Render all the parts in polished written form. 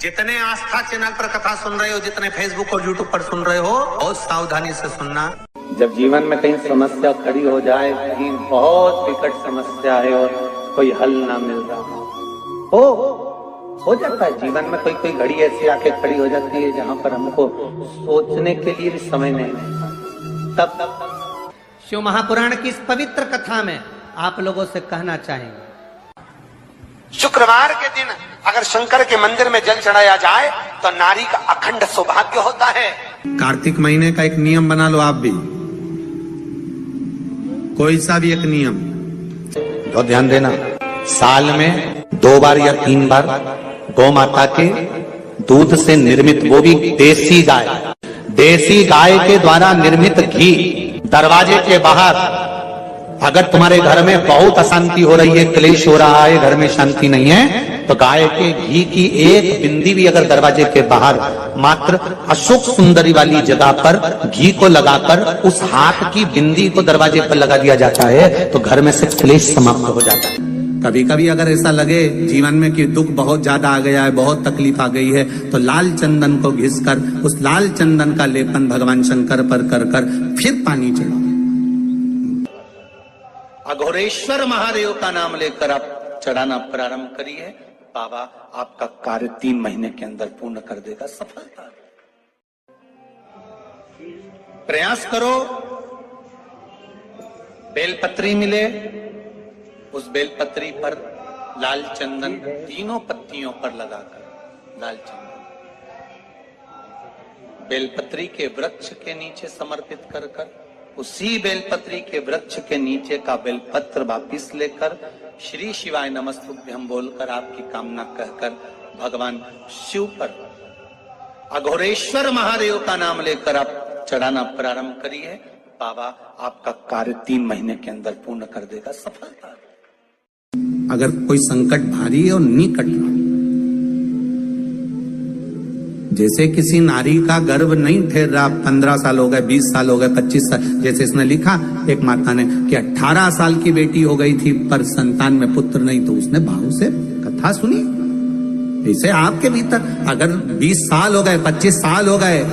जितने आस्था चैनल पर कथा सुन रहे हो, जितने फेसबुक और यूट्यूब पर सुन रहे हो, बहुत सावधानी से सुनना। जब जीवन में कहीं समस्या खड़ी हो जाए, कहीं बहुत विकट समस्या है और कोई हल ना मिल रहा हो जाता है जीवन में कोई घड़ी ऐसी आके खड़ी हो जाती है जहां पर हमको सोचने के लिए भी समय नहीं मिलता। तब शिव महापुराण की इस पवित्र कथा में आप लोगों से कहना चाहेंगे, शुक्रवार के दिन अगर शंकर के मंदिर में जल चढ़ाया जाए तो नारी का अखंड सौभाग्य होता है। कार्तिक महीने का एक नियम बना लो, आप भी कोई सा भी एक नियम, और ध्यान देना, साल में 2 बार या 3 बार गौ माता के दूध से निर्मित, वो भी देसी गाय के द्वारा निर्मित घी दरवाजे के बाहर, अगर तुम्हारे घर में बहुत अशांति हो रही है, क्लेश हो रहा है, घर में शांति नहीं है, तो गाय के घी की एक बिंदी भी अगर दरवाजे के बाहर मात्र अशोक सुंदरी वाली जगह पर घी को लगाकर उस हाथ की बिंदी को दरवाजे पर लगा दिया जाता है तो घर में से क्लेश समाप्त हो जाता है। कभी कभी अगर ऐसा लगे जीवन में कि दुख बहुत ज्यादा आ गया है, बहुत तकलीफ आ गई है, तो लाल चंदन को घिसकर उस लाल चंदन का लेपन भगवान शंकर पर कर फिर पानी चढ़ाओ। अघोरेश्वर महादेव का नाम लेकर आप चढ़ाना प्रारंभ करिए, बाबा आपका कार्य 3 महीने के अंदर पूर्ण कर देगा सफलता। प्रयास करो, बेलपत्री मिले, उस बेलपत्री पर लाल चंदन 3 पत्तियों पर लगाकर लाल चंदन बेलपत्री के वृक्ष के नीचे समर्पित कर उसी बेलपत्री के वृक्ष के नीचे का बेलपत्र वापिस लेकर श्री शिवाय नमस्तुभ्यं बोलकर आपकी कामना कहकर भगवान शिव पर अघोरेश्वर महादेव का नाम लेकर आप चढ़ाना प्रारंभ करिए, बाबा आपका कार्य 3 महीने के अंदर पूर्ण कर देगा सफलता। अगर कोई संकट भारी है और नहीं कट रहा, जैसे किसी नारी का गर्भ नहीं ठहर रहा, 15 साल हो गए, 20 साल हो गए, 25 साल, जैसे इसने लिखा एक माता ने कि 18 साल की बेटी हो गई थी पर संतान में पुत्र नहीं, तो उसने भाव से कथा सुनी। ऐसे आपके भीतर अगर 20 साल हो गए, 25 साल हो गए,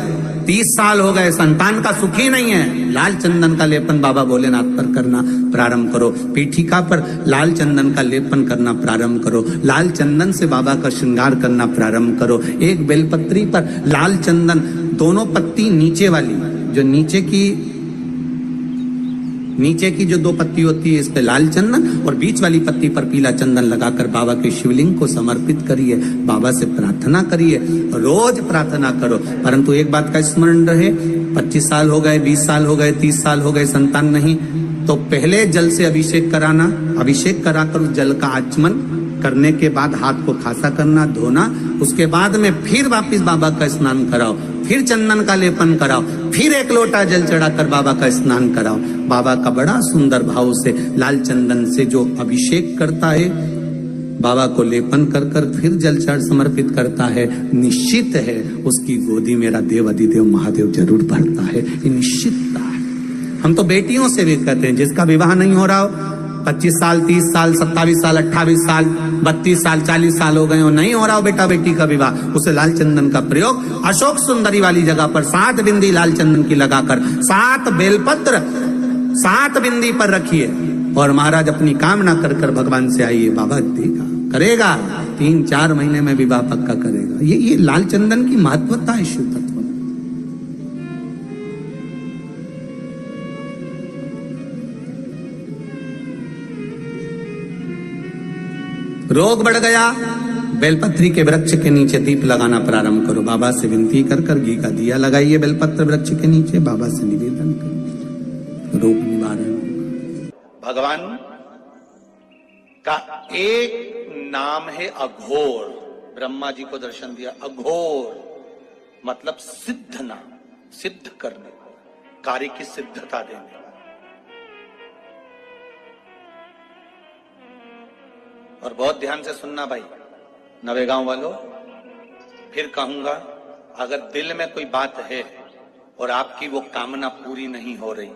30 साल हो गए, संतान का सुख ही नहीं है, लाल चंदन का लेपन बाबा भोलेनाथ पर करना प्रारंभ करो। पीठिका पर लाल चंदन का लेपन करना प्रारंभ करो, लाल चंदन से बाबा का श्रृंगार करना प्रारंभ करो। एक बेलपत्री पर लाल चंदन, दोनों पत्ती नीचे वाली, जो नीचे की जो 2 पत्ती होती है, इस पे लाल चंदन और बीच वाली पत्ती पर पीला चंदन लगाकर बाबा के शिवलिंग को समर्पित करिए, बाबा से प्रार्थना करिए, रोज प्रार्थना करो। परंतु एक बात का स्मरण रहे, 25 साल हो गए, 20 साल हो गए, 30 साल हो गए, संतान नहीं, तो पहले जल से अभिषेक कराना, अभिषेक कराकर उस जल का आचमन करने के बाद हाथ को खासा करना, धोना, उसके बाद में फिर वापिस बाबा का स्नान कराओ, फिर चंदन का लेपन कराओ, फिर 1 लोटा जल चढ़ाकर बाबा का स्नान कराओ। बाबा का बड़ा सुंदर भाव से लाल चंदन से जो अभिषेक करता है, बाबा को लेपन कर फिर जल चढ़ समर्पित करता है, निश्चित है उसकी गोदी मेरा देव अधिदेव महादेव जरूर भरता है, ये निश्चितता है। हम तो बेटियों से भी कहते हैं, जिसका विवाह नहीं हो रहा हो, 25 साल, 30 साल, 27 साल, 28 साल, 32 साल, 40 साल हो गए हो, नहीं हो रहा हो बेटा बेटी का विवाह, उसे लाल चंदन का प्रयोग अशोक सुंदरी वाली जगह पर 7 बिंदी लाल चंदन की लगाकर 7 बेलपत्र 7 बिंदी पर रखिए और महाराज अपनी कामना कर भगवान से आइए, बाबा देगा, करेगा, 3-4 महीने में विवाह पक्का करेगा। ये लाल चंदन की महत्वता है शिव तत्व। रोग बढ़ गया, बेलपत्री के वृक्ष के नीचे दीप लगाना प्रारंभ करो, बाबा से विनती कर घी का दिया लगाइए बेलपत्र वृक्ष के नीचे, बाबा से निवेदन करो, रोग निवारण। भगवान का एक नाम है अघोर, ब्रह्मा जी को दर्शन दिया, अघोर मतलब सिद्ध नाम, सिद्ध करने, कार्य की सिद्धता देने। और बहुत ध्यान से सुनना भाई, नवेगांव वालों, फिर कहूंगा, अगर दिल में कोई बात है और आपकी वो कामना पूरी नहीं हो रही,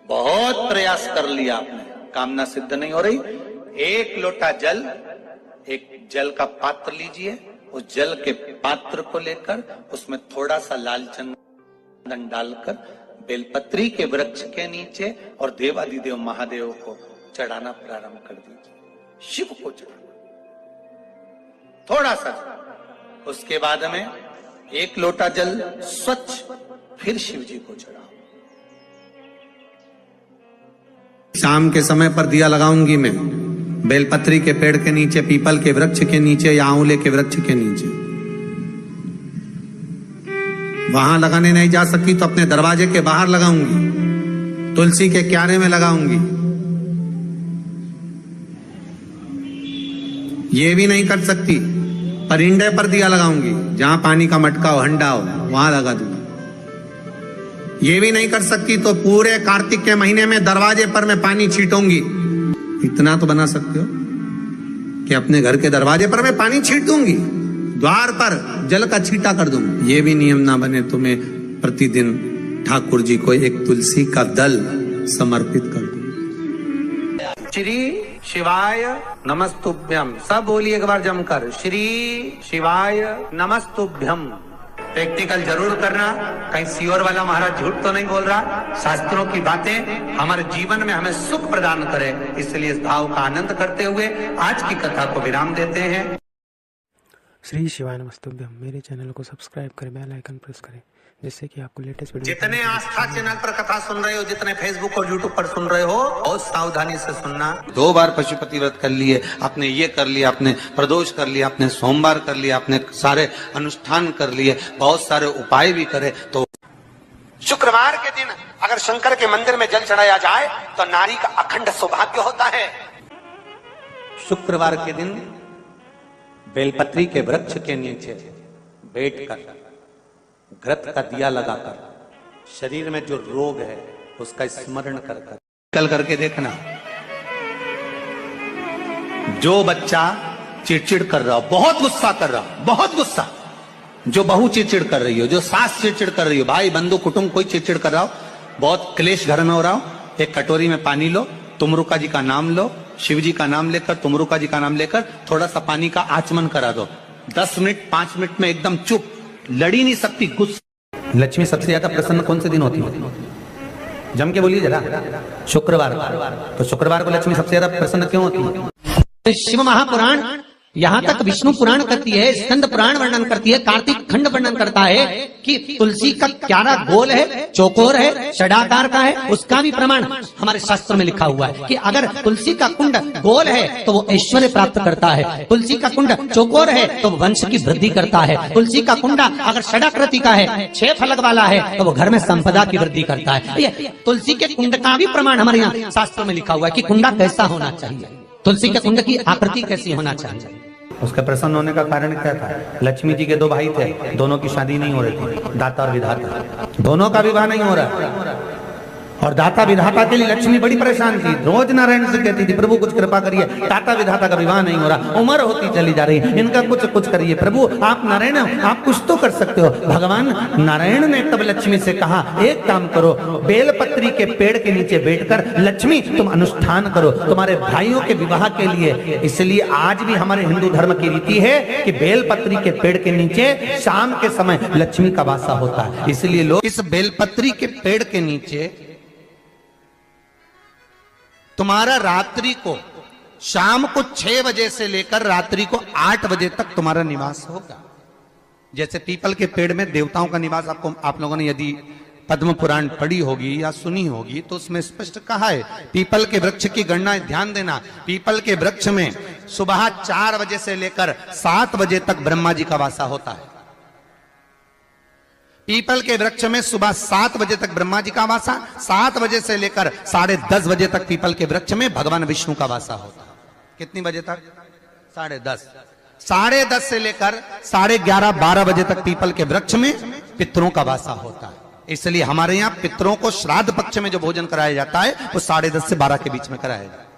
बहुत प्रयास कर लिया आपने, कामना सिद्ध नहीं हो रही, 1 लोटा जल, एक जल का पात्र लीजिए उस जल के पात्र को लेकर उसमें थोड़ा सा लाल चंदन डालकर बेलपत्री के वृक्ष के नीचे और देवादिदेव महादेव को चढ़ाना प्रारंभ कर दीजिए। शिव को चढ़ाना थोड़ा सा, उसके बाद में 1 लोटा जल स्वच्छ फिर शिव जी को चढ़ाओ। शाम के समय पर दिया लगाऊंगी मैं बेलपत्री के पेड़ के नीचे, पीपल के वृक्ष के नीचे या आंवले के वृक्ष के नीचे। वहां लगाने नहीं जा सकती तो अपने दरवाजे के बाहर लगाऊंगी, तुलसी के क्यारे में लगाऊंगी। ये भी नहीं कर सकती, परिंदे पर दिया लगाऊंगी, जहां पानी का मटका हो, हंडा हो, वहां लगा दूंगी। ये भी नहीं कर सकती तो पूरे कार्तिक के महीने में दरवाजे पर मैं पानी छीटूंगी। इतना तो बना सकते हो कि अपने घर के दरवाजे पर मैं पानी छीट दूंगी, द्वार पर जल का छींटा कर दूंगी। ये भी नियम ना बने तो मैं प्रतिदिन ठाकुर जी को एक तुलसी का दल समर्पित कर दूं। श्री शिवाय नमस्तुभ्यम, सब बोलिए एक बार जमकर, श्री शिवाय नमस्तुभ्यम। प्रैक्टिकल जरूर करना, कहीं सियोर वाला महाराज झूठ तो नहीं बोल रहा। शास्त्रों की बातें हमारे जीवन में हमें सुख प्रदान करे, इसलिए इस भाव का आनंद करते हुए आज की कथा को विराम देते हैं। श्री शिवाय नमस्तुभ्यम। मेरे चैनल को सब्सक्राइब करें, बेल आइकन प्रेस करें, जिससे कि आपको लेटेस्ट वीडियो। जितने आस्था चैनल पर कथा सुन रहे हो, जितने फेसबुक और यूट्यूब पर सुन रहे हो, बहुत सावधानी से सुनना। 2 बार पशुपति व्रत कर लिए आपने, ये कर लिया आपने, प्रदोष कर लिया आपने, सोमवार कर लिया आपने, सारे अनुष्ठान कर लिए, बहुत सारे उपाय भी करे। तो शुक्रवार के दिन अगर शंकर के मंदिर में जल चढ़ाया जाए तो नारी का अखंड सौभाग्य होता है। शुक्रवार के दिन बेलपत्री के वृक्ष के नीचे बैठकर घृत का दिया लगाकर शरीर में जो रोग है उसका स्मरण कर कल करके देखना। जो बच्चा चिड़चिड़ कर रहा हो, बहुत गुस्सा कर रहा हो, बहुत गुस्सा, जो बहू चिड़चिड़ कर रही हो, जो सास चिड़चिड़ कर रही हो, भाई बंधु कुटुंब कोई चिड़चिड़ कर रहा हो, बहुत क्लेश घर में हो रहा हो, एक कटोरी में पानी लो, तुमरुका जी का नाम लो, शिव जी का नाम लेकर, तुमरुका जी का नाम लेकर थोड़ा सा पानी का आचमन करा दो। 10 मिनट 5 मिनट में एकदम चुप, लड़ी नहीं सकती, गुस्सा। लक्ष्मी सबसे ज्यादा प्रसन्न कौन से दिन होती है? जम के बोलिए जरा। शुक्रवार। तो शुक्रवार को लक्ष्मी सबसे ज्यादा प्रसन्न क्यों होती है? शिव महापुराण यहाँ तक विष्णु पुराण करती है, स्कंद पुराण वर्णन करती है, कार्तिक खंड वर्णन करता है कि तुलसी का क्यारा गोल है, चौकोर है, षडाकार का है। उसका भी प्रमाण हमारे शास्त्र में लिखा हुआ है कि अगर तुलसी का कुंड गोल है तो वो ऐश्वर्य प्राप्त करता है, तुलसी का कुंड चौकोर है तो वो वंश की वृद्धि करता है, तुलसी का कुंडा अगर षडाकृति का है, 6 फलक वाला है तो वो घर में संपदा की वृद्धि करता है। ये तुलसी के कुंड का भी प्रमाण हमारे यहाँ शास्त्र में लिखा हुआ है कि कुंडा कैसा होना चाहिए, तुलसी के कुंड की आकृति कैसी होना चाहिए। उसके प्रसन्न होने का कारण क्या था? लक्ष्मी जी के 2 भाई थे, दोनों की शादी नहीं हो रही थी, दाता और विधाता, दोनों का विवाह नहीं हो रहा। और दाता विधाता के लिए लक्ष्मी बड़ी परेशान थी, रोज नारायण से कहती थी प्रभु कुछ कृपा करिए, दाता विधाता का विवाह नहीं हो रहा, उम्र होती चली जा रही है, इनका कुछ करिए प्रभु, आप नारायण हो, आप कुछ तो कर सकते हो। भगवान नारायण ने तब लक्ष्मी से कहा एक काम करो, बेलपत्री के पेड़ के नीचे बैठकर लक्ष्मी तुम अनुष्ठान करो तुम्हारे भाइयों के विवाह के लिए। इसलिए आज भी हमारे हिंदू धर्म की रीति है कि बेलपत्री के पेड़ के नीचे शाम के समय लक्ष्मी का वासा होता है। इसलिए लोग इस बेलपत्री के पेड़ के नीचे तुम्हारा रात्रि को, शाम को 6 बजे से लेकर रात्रि को 8 बजे तक तुम्हारा निवास होगा। जैसे पीपल के पेड़ में देवताओं का निवास, आपको आप लोगों ने यदि पद्म पुराण पढ़ी होगी या सुनी होगी तो उसमें स्पष्ट कहा है। पीपल के वृक्ष की गणना ध्यान देना, पीपल के वृक्ष में सुबह 4 बजे से लेकर 7 बजे तक ब्रह्मा जी का वासा होता है। पीपल के वृक्ष में सुबह 7 बजे तक ब्रह्मा जी का वासा, 7 बजे से लेकर 10:30 बजे तक पीपल के वृक्ष में भगवान विष्णु का वासा होता है। कितनी बजे तक? 10:30। 10:30 से लेकर 11:30 12 बजे तक पीपल के वृक्ष में पितरों का वासा होता है। इसलिए हमारे यहाँ पितरों को श्राद्ध पक्ष में जो भोजन कराया जाता है वो 10:30 से 12 के बीच में कराया जाता है।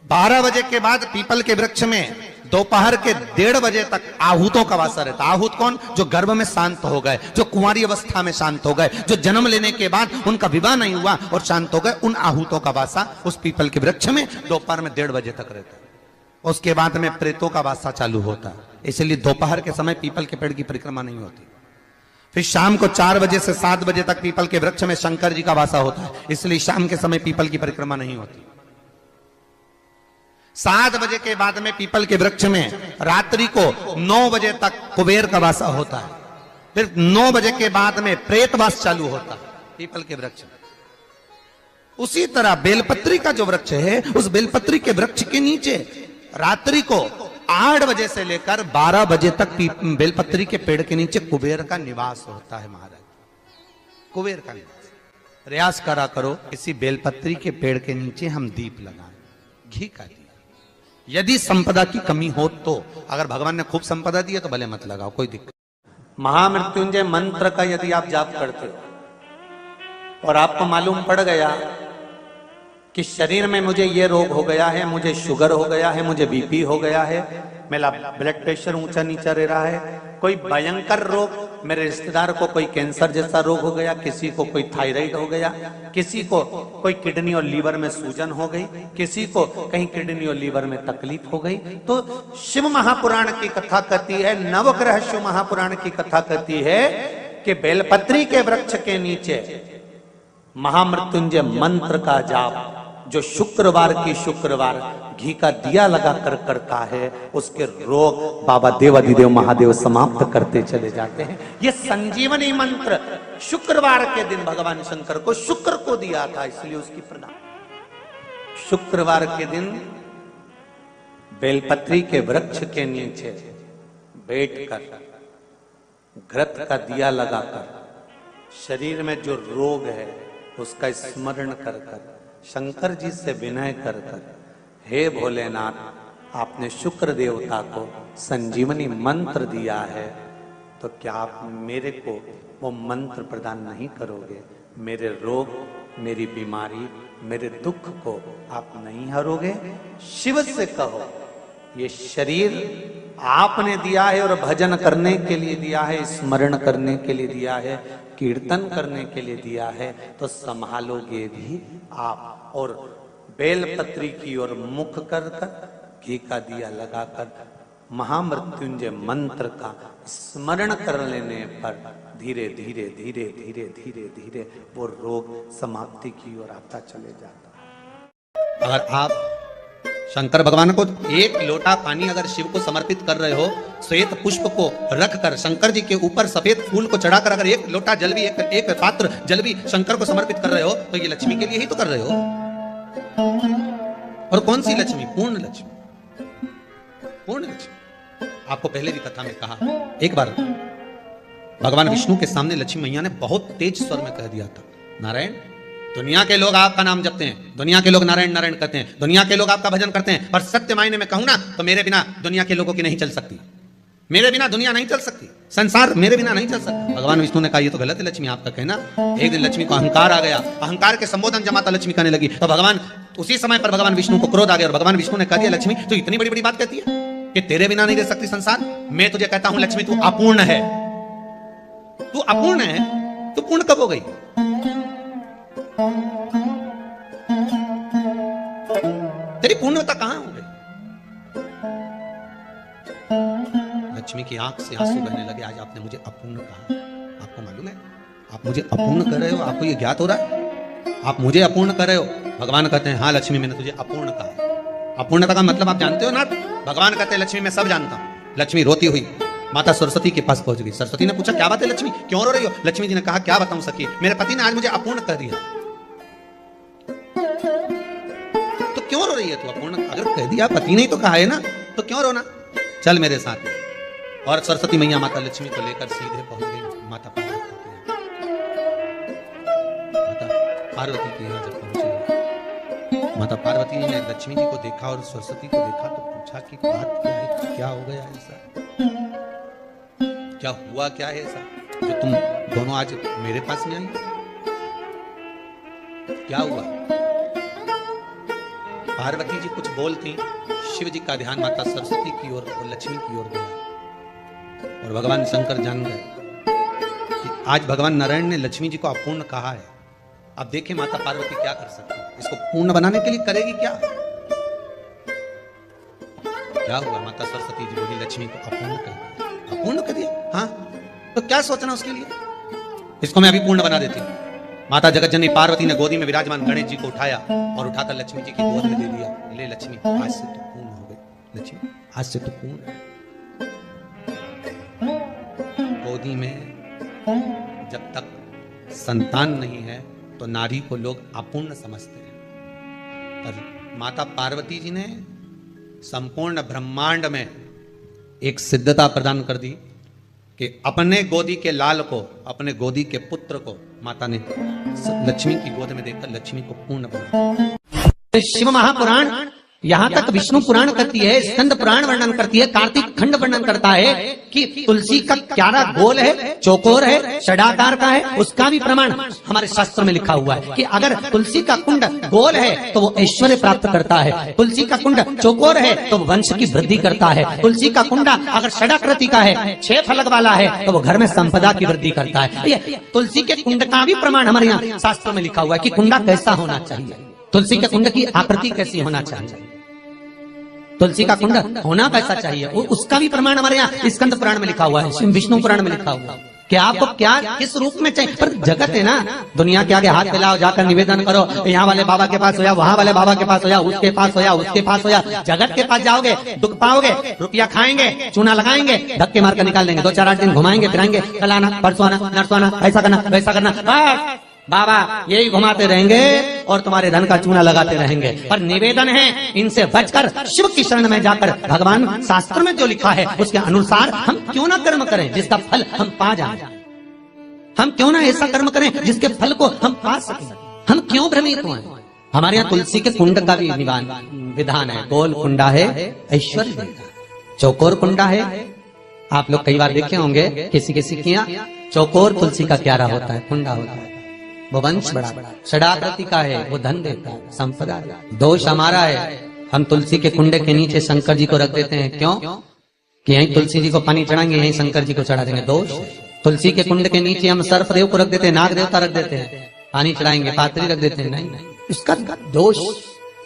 12 बजे के बाद पीपल के वृक्ष में दोपहर के 1:30 बजे तक आहूतों का वासा रहता है। आहूत कौन? जो गर्भ में शांत हो गए, जो कुंवारी अवस्था में शांत हो गए, जो जन्म लेने के बाद उनका विवाह नहीं हुआ और शांत हो गए, उन आहूतों का वासा उस पीपल के वृक्ष में दोपहर में 1:30 बजे तक रहता है। उसके बाद में प्रेतों का वासा चालू होता है। इसलिए दोपहर के समय पीपल के पेड़ की परिक्रमा नहीं होती। फिर शाम को 4 बजे से 7 बजे तक पीपल के वृक्ष में शंकर जी का वासा होता है, इसलिए शाम के समय पीपल की परिक्रमा नहीं होती। 7 बजे के बाद में पीपल के वृक्ष में रात्रि को 9 बजे तक कुबेर का वासा होता है। फिर 9 बजे के बाद में प्रेतवास चालू होता है पीपल के वृक्ष में। उसी तरह बेलपत्री का जो वृक्ष है, उस बेलपत्री के वृक्ष के नीचे रात्रि को 8 बजे से लेकर 12 बजे तक बेलपत्री के पेड़ के नीचे कुबेर का निवास होता है। महाराज, कुबेर का निवास। प्रयास करा करो इसी बेलपत्री के पेड़ के नीचे हम दीप लगाएं, घी का दिया। यदि संपदा की कमी हो तो, अगर भगवान ने खूब संपदा दी है तो भले मत लगाओ, कोई दिक्कत। महामृत्युंजय मंत्र का यदि आप जाप करते हो और आपको मालूम पड़ गया कि शरीर में मुझे ये रोग हो गया है, मुझे शुगर हो गया है, मुझे बीपी हो गया है, मेरा ब्लड प्रेशर ऊंचा नीचा रह रहा है, कोई भयंकर रोग, मेरे रिश्तेदार को कोई कैंसर जैसा रोग हो गया, किसी को कोई थायराइड हो गया, किसी को कोई किडनी और लीवर में सूजन हो गई, किसी को कहीं किडनी और लीवर में तकलीफ हो गई, तो शिव महापुराण की कथा कहती है, नवग्रह शिव महापुराण की कथा कहती है कि बेलपत्री के वृक्ष के नीचे महामृत्युंजय मंत्र का जाप जो शुक्रवार की शुक्रवार घी का दिया लगा कर करता है, उसके रोग बाबा देवाधिदेव महादेव समाप्त करते चले जाते हैं। ये संजीवनी मंत्र शुक्रवार के दिन भगवान शंकर को शुक्र को दिया था, इसलिए उसकी प्रदान। शुक्रवार के दिन बेलपत्री के वृक्ष के नीचे बैठकर घृत का दिया लगाकर शरीर में जो रोग है उसका स्मरण कर कर शंकर जी से विनय कर कर, हे भोलेनाथ, आपने शुक्र देवता को संजीवनी मंत्र दिया है, तो क्या आप मेरे को वो मंत्र प्रदान नहीं करोगे? मेरे रोग, मेरी बीमारी, मेरे दुख को आप नहीं हरोगे? शिव से कहो, ये शरीर आपने दिया है और भजन करने के लिए दिया है, स्मरण करने के लिए दिया है, कीर्तन करने के लिए दिया है, तो संभालोगे भी आप। और बेलपत्री की ओर मुख कर कर घी का दिया लगाकर महामृत्युंजय मंत्र का स्मरण कर लेने पर धीरे धीरे धीरे धीरे धीरे धीरे वो रोग समाप्ति की ओर आता चले जाता। अगर आप शंकर भगवान को एक लोटा पानी अगर शिव को समर्पित कर रहे हो, श्वेत पुष्प को रखकर शंकर जी के ऊपर सफेद फूल को चढ़ाकर अगर एक लोटा जल भी, एक पात्र जल भी शंकर को समर्पित कर रहे हो, तो ये लक्ष्मी के लिए ही तो कर रहे हो। और कौन सी लक्ष्मी? पूर्ण लक्ष्मी, पूर्ण लक्ष्मी। आपको पहले भी कथा में कहा, एक बार भगवान विष्णु के सामने लक्ष्मी मैया ने बहुत तेज स्वर में कह दिया था, नारायण, दुनिया के लोग आपका नाम जपते हैं, दुनिया के लोग नारायण नारायण कहते हैं, दुनिया के लोग आपका भजन करते हैं, पर सत्य मायने में कहूं ना तो मेरे बिना दुनिया के लोगों की नहीं चल सकती, मेरे बिना दुनिया नहीं चल सकती, संसार मेरे बिना नहीं चल सकता। भगवान विष्णु ने कहा ये तो गलत है लक्ष्मी आपका कहना। एक दिन लक्ष्मी को अहंकार आ गया, अहंकार के संबोधन जमाता लक्ष्मी कहने लगी, तो भगवान उसी समय पर भगवान विष्णु को क्रोध आ गया और भगवान विष्णु ने कह दिया, लक्ष्मी तू इतनी बड़ी बड़ी बात कहती है कि तेरे बिना नहीं रह सकती संसार? मैं तुझे कहता हूं लक्ष्मी, तू अपूर्ण है, तू अपूर्ण है, तू पूर्ण कब हो गई? तेरी पूर्णता कहां हो गई? लक्ष्मी की आंख से आंसू बहने लगे, आज आपने मुझे अपूर्ण कहा। आपको मालूम है आप मुझे अपूर्ण कर रहे हो? आपको ये ज्ञात हो रहा है आप मुझे अपूर्ण कर रहे हो? भगवान कहते हैं हाँ लक्ष्मी, मैंने तुझे अपूर्ण कहा। अपूर्णता का मतलब आप जानते हो ना? भगवान कहते हैं लक्ष्मी मैं सब जानता हूं। लक्ष्मी रोती हुई माता सरस्वती के पास पहुंच गई। सरस्वती ने पूछा क्या बात है लक्ष्मी, क्यों रो रही हो? लक्ष्मी जी ने कहा क्या बताऊं सखी, मेरे पति ने आज मुझे अपूर्ण कर दिया। तो क्यों रो रही है तू? अपूर्ण अगर कह दिया, पति ने तो कहा है ना, तो क्यों रोना? चल मेरे साथ। और सरस्वती मैया माता लक्ष्मी को लेकर सीधे पहुंच गई माता पार्वती के यहाँ। माता पार्वती के यहाँ जब पहुंचे, माता पार्वती ने लक्ष्मी जी को देखा और सरस्वती को देखा तो पूछा कि बात क्या है, क्या हो गया ऐसा, क्या हुआ, क्या है ऐसा जो तुम दोनों आज मेरे पास में आई? क्या हुआ? पार्वती जी कुछ बोलती, शिव जी का ध्यान माता सरस्वती की ओर और लक्ष्मी की ओर गया और भगवान शंकर जान गए कि आज भगवान नारायण ने लक्ष्मी जी को अपूर्ण कहा है। अब देखिए माता पार्वती क्या कर सकती है, इसको पूर्ण बनाने के लिए करेगी क्या? क्या हुआ? माता सरस्वती जी बोली लक्ष्मी को अपूर्ण कर दिया। अपूर्ण कर दिया? हाँ, तो क्या सोचना उसके लिए? इसको मैं अभी पूर्ण बना देती हूँ। माता जगतजननी पार्वती ने गोदी में विराजमान गणेश जी को उठाया और उठाकर लक्ष्मी जी की गोद में दे दिया। ले लक्ष्मी, आज से तो पूर्ण हो गई। लक्ष्मी आज से तो पूर्ण। गोदी में जब तक संतान नहीं है तो नारी को लोग अपूर्ण समझते हैं, पर माता पार्वती जी ने संपूर्ण ब्रह्मांड में एक सिद्धता प्रदान कर दी कि अपने गोदी के लाल को, अपने गोदी के पुत्र को माता ने लक्ष्मी की गोद में देकर लक्ष्मी को पूर्ण बनाया। शिव महापुराण यहाँ तक विष्णु पुराण करती है, स्कंद पुराण वर्णन करती है, कार्तिक खंड वर्णन करता है कि तुलसी का क्यारा गोल है, चौकोर है, षडाकार का है। उसका भी प्रमाण हमारे शास्त्र में लिखा हुआ है कि अगर तुलसी का कुंड गोल है तो वो ऐश्वर्य प्राप्त करता है, तुलसी का कुंड चौकोर है तो वो वंश की वृद्धि करता है, तुलसी का कुंडा अगर षडाकृति का है, 6 फलक वाला है तो वो घर में संपदा की वृद्धि करता है। ये तुलसी के कुंड का भी प्रमाण हमारे यहाँ शास्त्र में लिखा हुआ है कि कुंडा कैसा होना चाहिए, तुलसी के कुंड की आकृति कैसी होना चाहिए, तुलसी का कुंड होना कैसा चाहिए, उसका भी प्रमाण हमारे यहाँ स्कंद पुराण में लिखा हुआ है, विष्णु पुराण में लिखा हुआ है कि आपको क्या किस रूप में चाहिए। पर जगत है ना, दुनिया के आगे हाथ फैलाओ, जाकर निवेदन करो, यहाँ वाले बाबा के पास हो या वहाँ वाले बाबा के पास हो या उसके पास हो या उसके पास हो या जगत के पास जाओगे, दुख पाओगे, रुपया खाएंगे, चूना लगाएंगे, धक्के मार कर निकाल देंगे, 2-4-8 दिन घुमाएंगे फिराएंगे, कल आना परसों आना नरसों आना, ऐसा करना वैसा करना, बाबा यही घुमाते रहेंगे और तुम्हारे धन का चूना लगाते रहेंगे। पर निवेदन है इनसे बचकर शिव की शरण में जाकर भगवान शास्त्र में जो लिखा है उसके अनुसार हम क्यों ना कर्म करें जिसका फल हम पा जाए, हम क्यों ना ऐसा कर्म करें जिसके फल को हम पा सकें, हम क्यों भ्रमित हुए। हमारे यहाँ तुलसी के कुंड का भी विधान है, गोल कुंडा है ऐश्वर्य देगा, चौकोर कुंडा है। आप लोग कई बार देखे होंगे किसी किसी के यहाँ चौकोर तुलसी का क्यारा होता है, कुंडा होता है, वो वंश बड़ा, षडाकृति का है, वो धन देता है, संपदा देता है। दोष हमारा है, हम तुलसी के कुंडे के नीचे शंकर जी को रख देते हैं, क्यों कि यहीं तुलसी जी को पानी चढ़ाएंगे, यहीं शंकर जी को चढ़ा देंगे, दोष। तुलसी के कुंड के नीचे हम सर्पदेव को रख देते हैं, नाग देवता रख देते हैं, पानी चढ़ाएंगे, पात्री रख देते हैं, नहीं, इसका दोष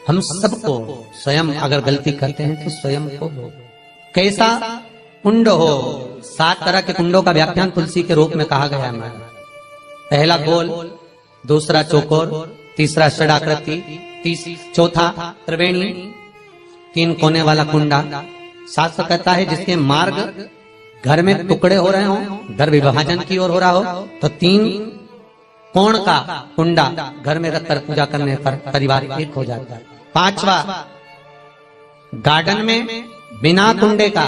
हम सबको स्वयं अगर गलती करते हैं तो स्वयं को कैसा कुंड हो। 7 तरह के कुंडों का व्याख्यान तुलसी के रूप में कहा गया है। पहला गोल, दूसरा चौकोर, तीसरा षडाकृति, चौथा त्रिवेणी, 3 कोने वाला कुंडा। शास्त्र कहता है जिसके मार्ग घर में टुकड़े हो रहे हो, घर विभाजन की ओर हो रहा हो, तो 3 कोण का कुंडा घर में रखकर पूजा करने पर परिवार एक हो जाता है। 5वां, गार्डन में बिना कुंडे का,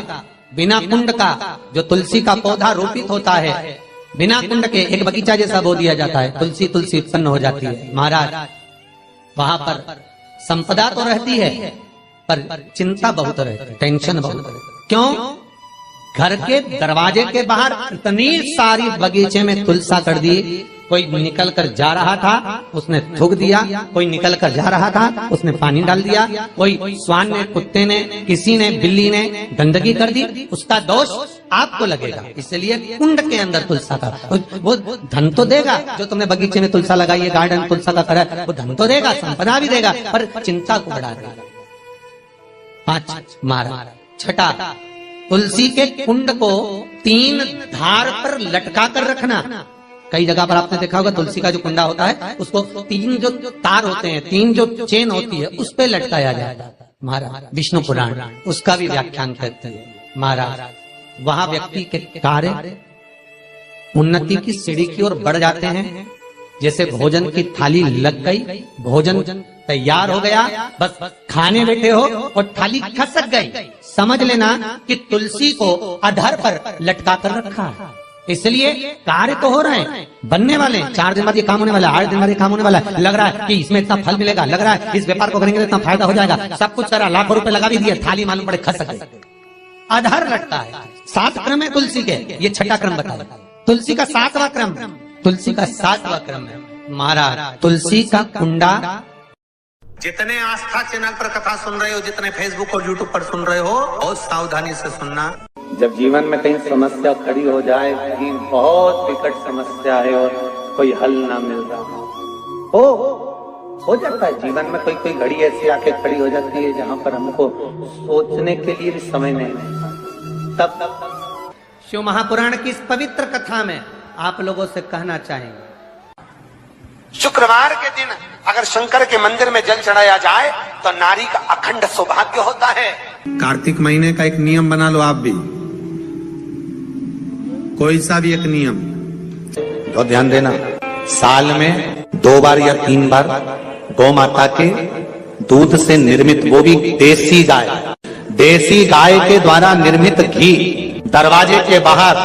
बिना कुंड का जो तुलसी का पौधा रोपित होता है, बिना कुंड के एक बगीचा जैसा बो दिया जाता है, तुलसी तुलसी उत्पन्न हो जाती है। महाराज वहां पर संपदा तो रहती है पर चिंता बहुत रहती है, टेंशन बहुत रहती है। क्यों? घर के दरवाजे के बाहर इतनी सारी बगीचे में तुलसा कर दी, कोई निकल कर जा रहा था उसने थूक दिया, कोई निकल कर जा रहा था उसने पानी डाल दिया, कोई श्वान ने, कुत्ते ने, किसी ने, बिल्ली ने गंदगी कर दी, उसका दोष आपको लगेगा। इसलिए कुंड के अंदर तुलसा का वो धन तो देगा, जो तुमने बगीचे में तुलसा लगाई है, गार्डन तुलसा का करा, वो धन तो देगा, संपदा भी देगा, पर चिंता को बढ़ा देगा। 5 मारा। छठा, तुलसी के कुंड को 3 धार पर लटका कर रखना। कई जगह पर आपने देखा होगा तुलसी का जो कुंडा होता है उसको 3 जो तार होते हैं, 3 जो चेन होती है उस पे लटकाया जाता है। महाराज विष्णु पुराण उसका भी व्याख्यान करते हैं। महाराज वहां व्यक्ति के कार्य उन्नति की सीढ़ी की ओर बढ़ जाते हैं। जैसे भोजन की थाली लग गई, भोजन तैयार हो गया, बस खाने बैठे हो और थाली खसक गई, समझ लेना कि तुलसी को अधर पर लटका कर रखा है। इसलिए कार्य तो हो रहे हैं, बनने वाले, 4 दिन बाद ये काम होने वाला है, 8 दिन बाद ये काम होने वाला है, लग रहा है कि इसमें इतना फल मिलेगा, लग रहा है इस व्यापार को करेंगे तो इतना फायदा हो जाएगा, सब कुछ करा, लाखों रुपए लगा भी दिए, थाली मालूम पड़े खसक गई, अधर लटका है। 7 क्रम है तुलसी के, ये 6ठा क्रम बताया। तुलसी का 7वां क्रम, तुलसी का 7वां क्रम है महाराज तुलसी का कुंडा। जितने आस्था चैनल पर कथा सुन रहे हो, जितने फेसबुक और यूट्यूब पर सुन रहे हो, बहुत सावधानी से सुनना। जब जीवन में कहीं समस्या खड़ी हो जाए, कहीं बहुत विकट समस्या है और कोई हल ना मिल रहा हो, हो जाता है जीवन में, कोई कोई घड़ी ऐसी आके खड़ी हो जाती है जहां पर हमको सोचने के लिए भी समय नहीं है। तब शिव महापुराण की इस पवित्र कथा में आप लोगों से कहना चाहेंगे, शुक्रवार के दिन अगर शंकर के मंदिर में जल चढ़ाया जाए तो नारी का अखंड सौभाग्य होता है। कार्तिक महीने का एक नियम बना लो आप भी, कोई सा भी एक नियम। और ध्यान देना, साल में 2 बार या 3 बार गौ माता के दूध से निर्मित, वो भी देसी गाय के द्वारा निर्मित घी दरवाजे के बाहर,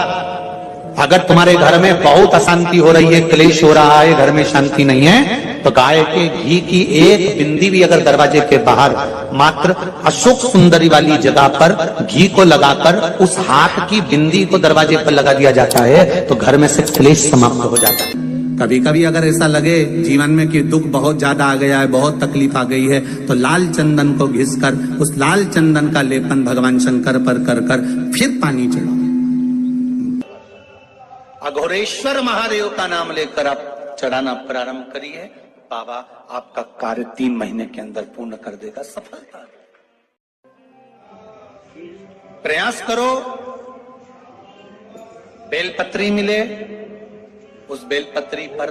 अगर तुम्हारे घर में बहुत अशांति हो रही है, क्लेश हो रहा है, घर में शांति नहीं है, तो गाय के घी की एक बिंदी भी अगर दरवाजे के बाहर मात्र अशोक सुंदरी वाली जगह पर घी को लगाकर उस हाथ की बिंदी को दरवाजे पर लगा दिया जाता है तो घर में से क्लेश समाप्त हो जाता है। कभी कभी अगर ऐसा लगे जीवन में कि दुख बहुत ज्यादा आ गया है, बहुत तकलीफ आ गई है, तो लाल चंदन को घिसकर उस लाल चंदन का लेपन भगवान शंकर पर कर फिर पानी चढ़ाओ। अघोरेश्वर महादेव का नाम लेकर आप चढ़ाना प्रारंभ करिए, बाबा आपका कार्य 3 महीने के अंदर पूर्ण कर देगा। सफलता प्रयास करो, बेलपत्री मिले, उस बेलपत्री पर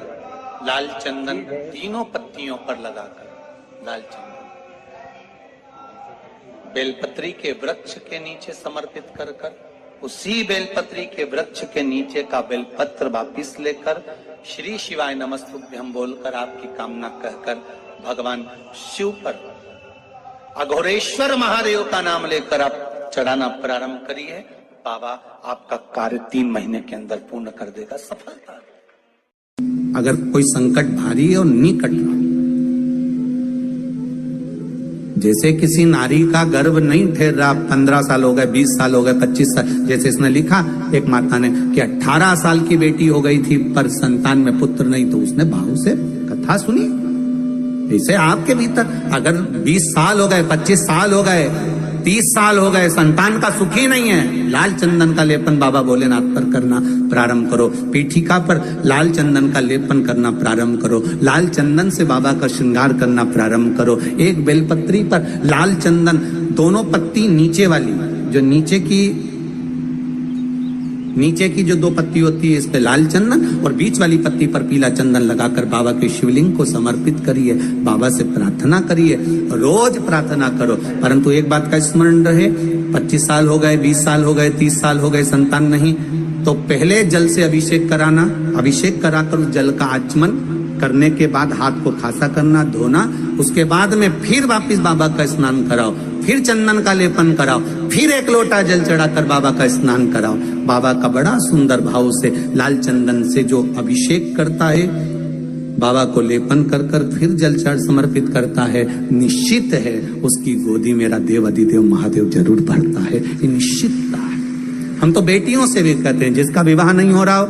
लाल चंदन 3 पत्तियों पर लगाकर लाल चंदन बेलपत्री के वृक्ष के नीचे समर्पित कर उसी बेलपत्री के वृक्ष के नीचे का बेलपत्र वापिस लेकर श्री शिवाय नमस्तुभ्यं बोलकर आपकी कामना कहकर भगवान शिव पर अघोरेश्वर महादेव का नाम लेकर आप चढ़ाना प्रारंभ करिए, बाबा आपका कार्य 3 महीने के अंदर पूर्ण कर देगा। सफलता अगर कोई संकट भारी है और नहीं कट रहा, जैसे किसी नारी का गर्भ नहीं ठहर रहा, 15 साल हो गए, 20 साल हो गए, 25 साल, जैसे इसने लिखा एक माता ने कि 18 साल की बेटी हो गई थी पर संतान में पुत्र नहीं, तो उसने भाव से कथा सुनी। ऐसे आपके भीतर अगर 20 साल हो गए, 25 साल हो गए, 30 साल हो गए, संतान का सुख ही नहीं है, लाल चंदन का लेपन बाबा भोलेनाथ पर करना प्रारंभ करो। पीठिका पर लाल चंदन का लेपन करना प्रारंभ करो, लाल चंदन से बाबा का श्रृंगार करना प्रारंभ करो। एक बेलपत्री पर लाल चंदन, दोनों पत्ती नीचे वाली, जो नीचे की जो 2 पत्ती होती है इस पे लाल चंदन और बीच वाली पत्ती पर पीला चंदन लगाकर बाबा के शिवलिंग को समर्पित करिए, बाबा से प्रार्थना करिए, रोज प्रार्थना करो। परंतु एक बात का स्मरण रहे, 25 साल हो गए, 20 साल हो गए, 30 साल हो गए, संतान नहीं, तो पहले जल से अभिषेक कराना, अभिषेक कराकर उस जल का आचमन करने के बाद हाथ को खासा करना, धोना, उसके बाद में फिर वापिस बाबा का स्नान कराओ, फिर चंदन का लेपन कराओ, फिर 1 लोटा जल चढ़ाकर बाबा का स्नान कराओ। बाबा का बड़ा सुंदर भाव से लाल चंदन से जो अभिषेक करता है, बाबा को लेपन कर फिर जल चढ़ समर्पित करता है, निश्चित है उसकी गोदी मेरा देव अधिदेव महादेव जरूर भरता है, ये निश्चितता है। हम तो बेटियों से भी कहते हैं, जिसका विवाह नहीं हो रहा हो,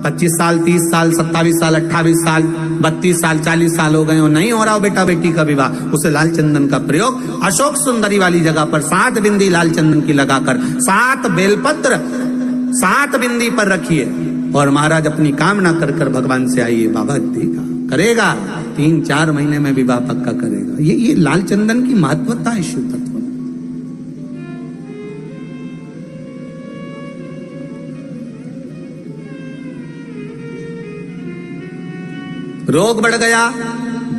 25 साल, 30 साल, 27 साल, 28 साल, 32 साल, 40 साल हो गए हो, नहीं हो रहा हो बेटा बेटी का विवाह, उसे लाल चंदन का प्रयोग अशोक सुंदरी वाली जगह पर 7 बिंदी लाल चंदन की लगाकर 7 बेलपत्र 7 बिंदी पर रखिए और महाराज अपनी कामना कर भगवान से आइए, बाबा देगा, करेगा, 3-4 महीने में विवाह पक्का करेगा। ये लाल चंदन की महत्वता है शिव तत्व। रोग बढ़ गया,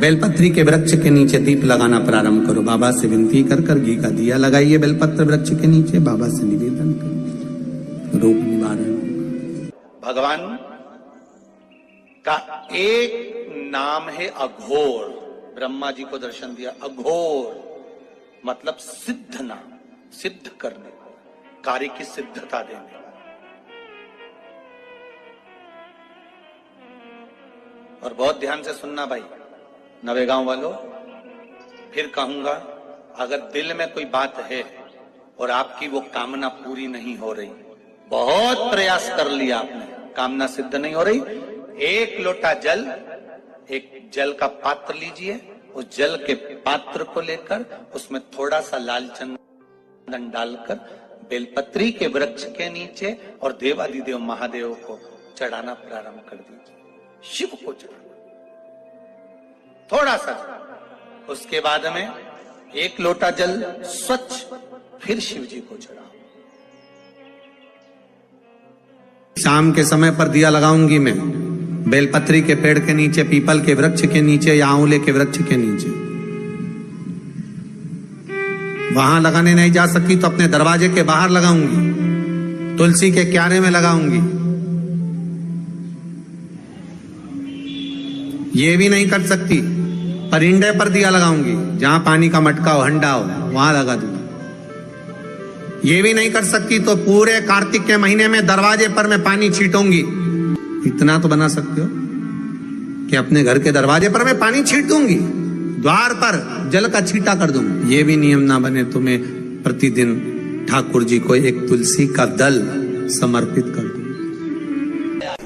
बेलपत्री के वृक्ष के नीचे दीप लगाना प्रारंभ करो, बाबा से विनती कर घी का दिया लगाइए बेलपत्र वृक्ष के नीचे, बाबा से निवेदन करो, रोग निवारण। भगवान का एक नाम है अघोर, ब्रह्मा जी को दर्शन दिया, अघोर मतलब सिद्ध नाम, सिद्ध करने, कार्य की सिद्धता देने। और बहुत ध्यान से सुनना भाई, नवेगांव वालों, फिर कहूंगा, अगर दिल में कोई बात है और आपकी वो कामना पूरी नहीं हो रही, बहुत प्रयास कर लिया आपने, कामना सिद्ध नहीं हो रही, 1 लोटा जल, एक जल का पात्र लीजिए, उस जल के पात्र को लेकर उसमें थोड़ा सा लाल चंदन डालकर बेलपत्री के वृक्ष के नीचे और देवादिदेव महादेव को चढ़ाना प्रारंभ कर दीजिए, शिव को चढ़ाना, थोड़ा सा उसके बाद में 1 लोटा जल स्वच्छ फिर शिव जी को चढ़ाओ। शाम के समय पर दिया लगाऊंगी मैं बेलपत्री के पेड़ के नीचे, पीपल के वृक्ष के नीचे या आंवले के वृक्ष के नीचे। वहां लगाने नहीं जा सकती तो अपने दरवाजे के बाहर लगाऊंगी, तुलसी के क्यारे में लगाऊंगी। ये भी नहीं कर सकती, परिंदे पर दिया लगाऊंगी, जहां पानी का मटका हो, हंडा हो, वहां लगा दूंगी। ये भी नहीं कर सकती तो पूरे कार्तिक के महीने में दरवाजे पर मैं पानी छीटूंगी। इतना तो बना सकते हो कि अपने घर के दरवाजे पर मैं पानी छीट दूंगी, द्वार पर जल का छींटा कर दूंगी। ये भी नियम ना बने तो मैं प्रतिदिन ठाकुर जी को एक तुलसी का दल समर्पित कर दूं।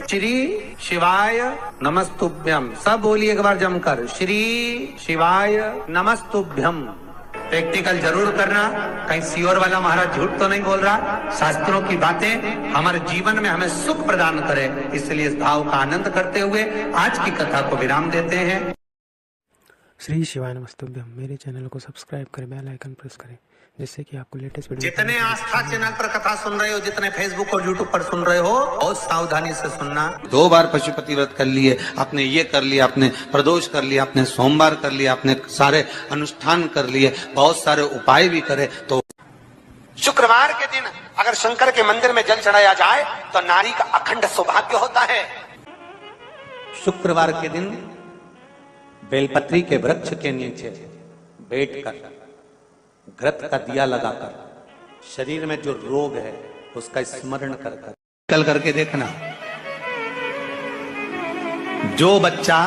श्री शिवाय नमस्तुभ्यम। सब बोलिए एक बार जमकर, श्री शिवाय नमस्तुभ्यम। प्रैक्टिकल जरूर करना, कहीं सियोर वाला महाराज झूठ तो नहीं बोल रहा। शास्त्रों की बातें हमारे जीवन में हमें सुख प्रदान करे, इसलिए इस भाव का आनंद करते हुए आज की कथा को विराम देते हैं। श्री शिवाय नमस्तुभ्यम। मेरे चैनल को सब्सक्राइब करें, बेल आइकन प्रेस करें, जिससे कि आपको लेटेस्ट वीडियो। जितने आस्था चैनल पर कथा सुन रहे हो, जितने फेसबुक और यूट्यूब पर सुन रहे हो, बहुत सावधानी से सुनना। 2 बार पशुपति व्रत कर लिए, आपने ये कर लिया, आपने प्रदोष कर लिया, आपने सोमवार कर लिया, आपने सारे अनुष्ठान कर लिए, बहुत सारे उपाय भी करे, तो शुक्रवार के दिन अगर शंकर के मंदिर में जल चढ़ाया जाए तो नारी का अखंड सौभाग्य होता है। शुक्रवार के दिन बेलपत्री के वृक्ष के नीचे बैठकर घृत का दिया लगाकर शरीर में जो रोग है उसका स्मरण कर कल करके देखना। जो बच्चा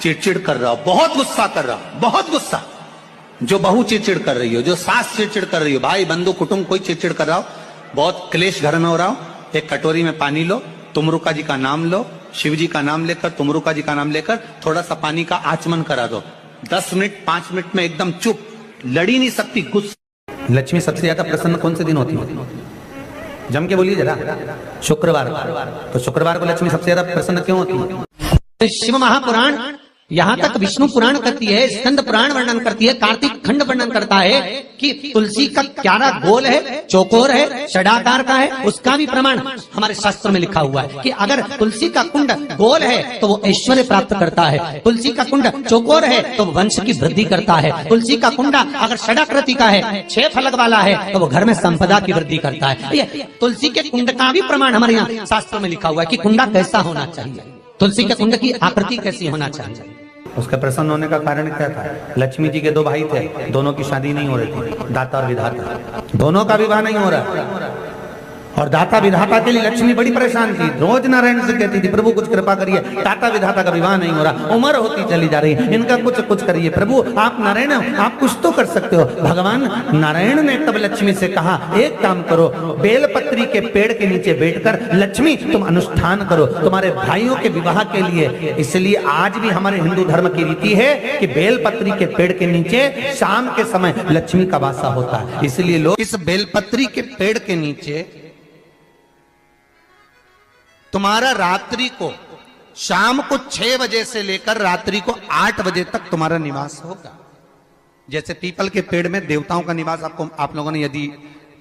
चिड़चिड़ कर रहा हो, बहुत गुस्सा कर रहा हो, बहुत गुस्सा, जो बहू चिड़चिड़ कर रही हो, जो सास चिड़चिड़ कर रही हो, भाई बंधु कुटुंब कोई चिड़चिड़ कर रहा हो, बहुत क्लेश घर में हो रहा हो, एक कटोरी में पानी लो, तुमरुका जी का नाम लो, शिव जी का नाम लेकर, तुमरुका जी का नाम लेकर थोड़ा सा पानी का आचमन करा दो। 10 मिनट 5 मिनट में एकदम चुप, लड़ी नहीं सकती, गुस्सा। लक्ष्मी सबसे ज्यादा प्रसन्न कौन से दिन होती है? जम के बोलिए जरा। शुक्रवार। तो शुक्रवार को लक्ष्मी सबसे ज्यादा प्रसन्न क्यों होती है? शिव महापुराण यहाँ तक विष्णु पुराण करती है, स्कंद पुराण वर्णन करती है, कार्तिक खंड वर्णन करता है कि तुलसी का क्यारा गोल है, चौकोर है, षडाकार का है। उसका भी प्रमाण हमारे शास्त्र में लिखा हुआ है कि अगर तुलसी का कुंड गोल है तो वो ऐश्वर्य प्राप्त करता है, तुलसी का कुंड चौकोर है तो वंश की वृद्धि करता है, तुलसी का कुंडा अगर षडाकृति का है, 6 फलक वाला है तो वो घर में संपदा की वृद्धि करता है। ये तुलसी के कुंड का भी प्रमाण हमारे यहाँ शास्त्र में लिखा हुआ है कि कुंडा कैसा होना चाहिए, तुलसी के कुंड की आकृति कैसी होना चाहिए। उसका प्रसन्न होने का कारण क्या था? लक्ष्मी जी के 2 भाई थे, दोनों की शादी नहीं हो रही थी, दाता और विधाता, दोनों का विवाह नहीं हो रहा। और दाता विधाता के लिए लक्ष्मी बड़ी परेशान थी, रोज नारायण से कहती थी प्रभु कुछ कृपा करिए, दाता विधाता का विवाह नहीं हो रहा, उम्र होती चली जा रही है, इनका कुछ करिए प्रभु, आप नारायण आप कुछ तो कर सकते हो। भगवान नारायण ने तब लक्ष्मी से कहा एक काम करो, बेलपत्री के पेड़ के नीचे बैठकर लक्ष्मी तुम अनुष्ठान करो तुम्हारे भाइयों के विवाह के लिए। इसलिए आज भी हमारे हिंदू धर्म की रीति है कि बेलपत्री के पेड़ के नीचे शाम के समय लक्ष्मी का वासा होता है। इसलिए लोग इस बेलपत्री के पेड़ के नीचे तुम्हारा रात्रि को शाम को 6 बजे से लेकर रात्रि को 8 बजे तक तुम्हारा निवास होगा। जैसे पीपल के पेड़ में देवताओं का निवास आप लोगों ने यदि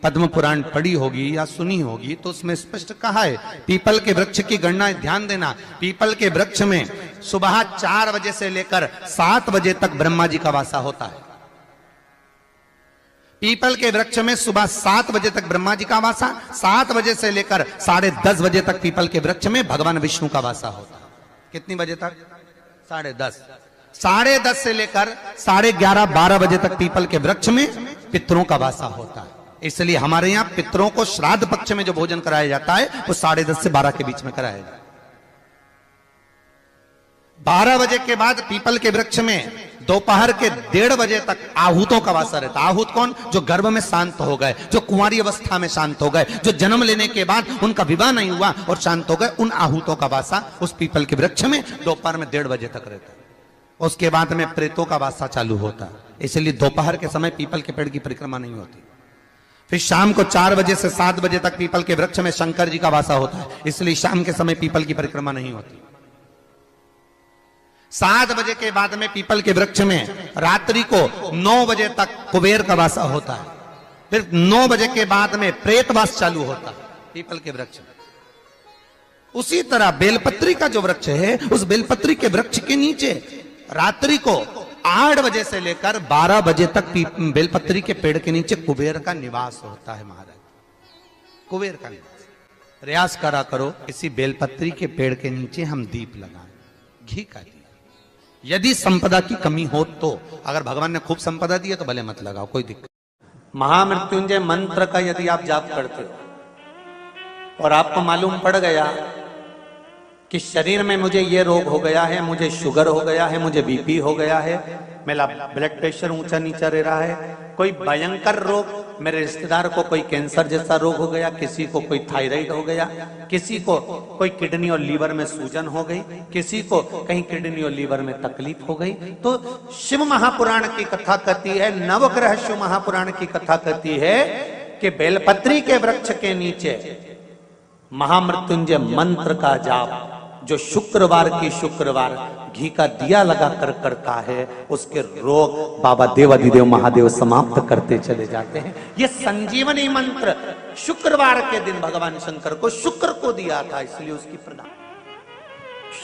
पद्म पुराण पढ़ी होगी या सुनी होगी तो उसमें स्पष्ट कहा है। पीपल के वृक्ष की गणना ध्यान देना, पीपल के वृक्ष में सुबह 4 बजे से लेकर 7 बजे तक ब्रह्मा जी का वासा होता है। पीपल के वृक्ष में सुबह 7 बजे तक ब्रह्मा जी का वासा, 7 बजे से लेकर 10:30 बजे तक पीपल के वृक्ष में भगवान विष्णु का वासा होता है। कितनी बजे तक? 10:30। 10:30 से लेकर 11:30 12 बजे तक पीपल के वृक्ष में पितरों का वासा होता है। इसलिए हमारे यहाँ पितरों को श्राद्ध पक्ष में जो भोजन कराया जाता है वो 10:30 से 12 के बीच में कराया जाता है। 12 बजे के बाद पीपल के वृक्ष में दोपहर के 1:30 बजे तक आहूतों का वासा रहता है। आहूत कौन? जो गर्भ में शांत हो गए, जो कुंवारी अवस्था में शांत हो गए, जो जन्म लेने के बाद उनका विवाह नहीं हुआ और शांत हो गए, उन आहूतों का वासा उस पीपल के वृक्ष में दोपहर में 1:30 बजे तक रहता है। उसके बाद में प्रेतों का वासा चालू होता है। इसलिए दोपहर के समय पीपल के पेड़ की परिक्रमा नहीं होती। फिर शाम को 4 बजे से 7 बजे तक पीपल के वृक्ष में शंकर जी का वासा होता है। इसलिए शाम के समय पीपल की परिक्रमा नहीं होती। 7 बजे के बाद में पीपल के वृक्ष में रात्रि को 9 बजे तक कुबेर का वास होता है, फिर 9 बजे के बाद में प्रेतवास चालू होता है पीपल के वृक्ष में। उसी तरह बेलपत्री का जो वृक्ष है, उस बेलपत्री के वृक्ष के नीचे रात्रि को 8 बजे से लेकर 12 बजे तक बेलपत्री के पेड़ के नीचे कुबेर का निवास होता है महाराज, कुबेर का निवास। प्रयास करा करो इसी बेलपत्री के पेड़ के नीचे हम दीप लगाएं, घी का दिया। यदि संपदा की कमी हो तो, अगर भगवान ने खूब संपदा दी है तो भले मत लगाओ, कोई दिक्कत। महामृत्युंजय मंत्र का यदि आप जाप करते हो और आपको मालूम पड़ गया कि शरीर में मुझे ये रोग हो गया है, मुझे शुगर हो गया है, मुझे बीपी हो गया है, मेरा ब्लड प्रेशर ऊंचा नीचा रह रहा है, कोई भयंकर रोग, मेरे रिश्तेदार को कोई कैंसर जैसा रोग हो गया, किसी को कोई थायराइड हो गया, किसी को कोई किडनी और लीवर में सूजन हो गई, किसी को कहीं किडनी और लीवर में तकलीफ हो गई, तो शिव महापुराण की कथा कहती है, नवग्रह शिव महापुराण की कथा कहती है कि बेलपत्री के वृक्ष के नीचे महामृत्युंजय मंत्र का जाप जो शुक्रवार की शुक्रवार घी का दिया लगा कर करता है, उसके रोग बाबा देवाधिदेव महादेव समाप्त करते चले जाते हैं। ये संजीवनी मंत्र शुक्रवार के दिन भगवान शंकर को शुक्र को दिया था, इसलिए उसकी प्रदान।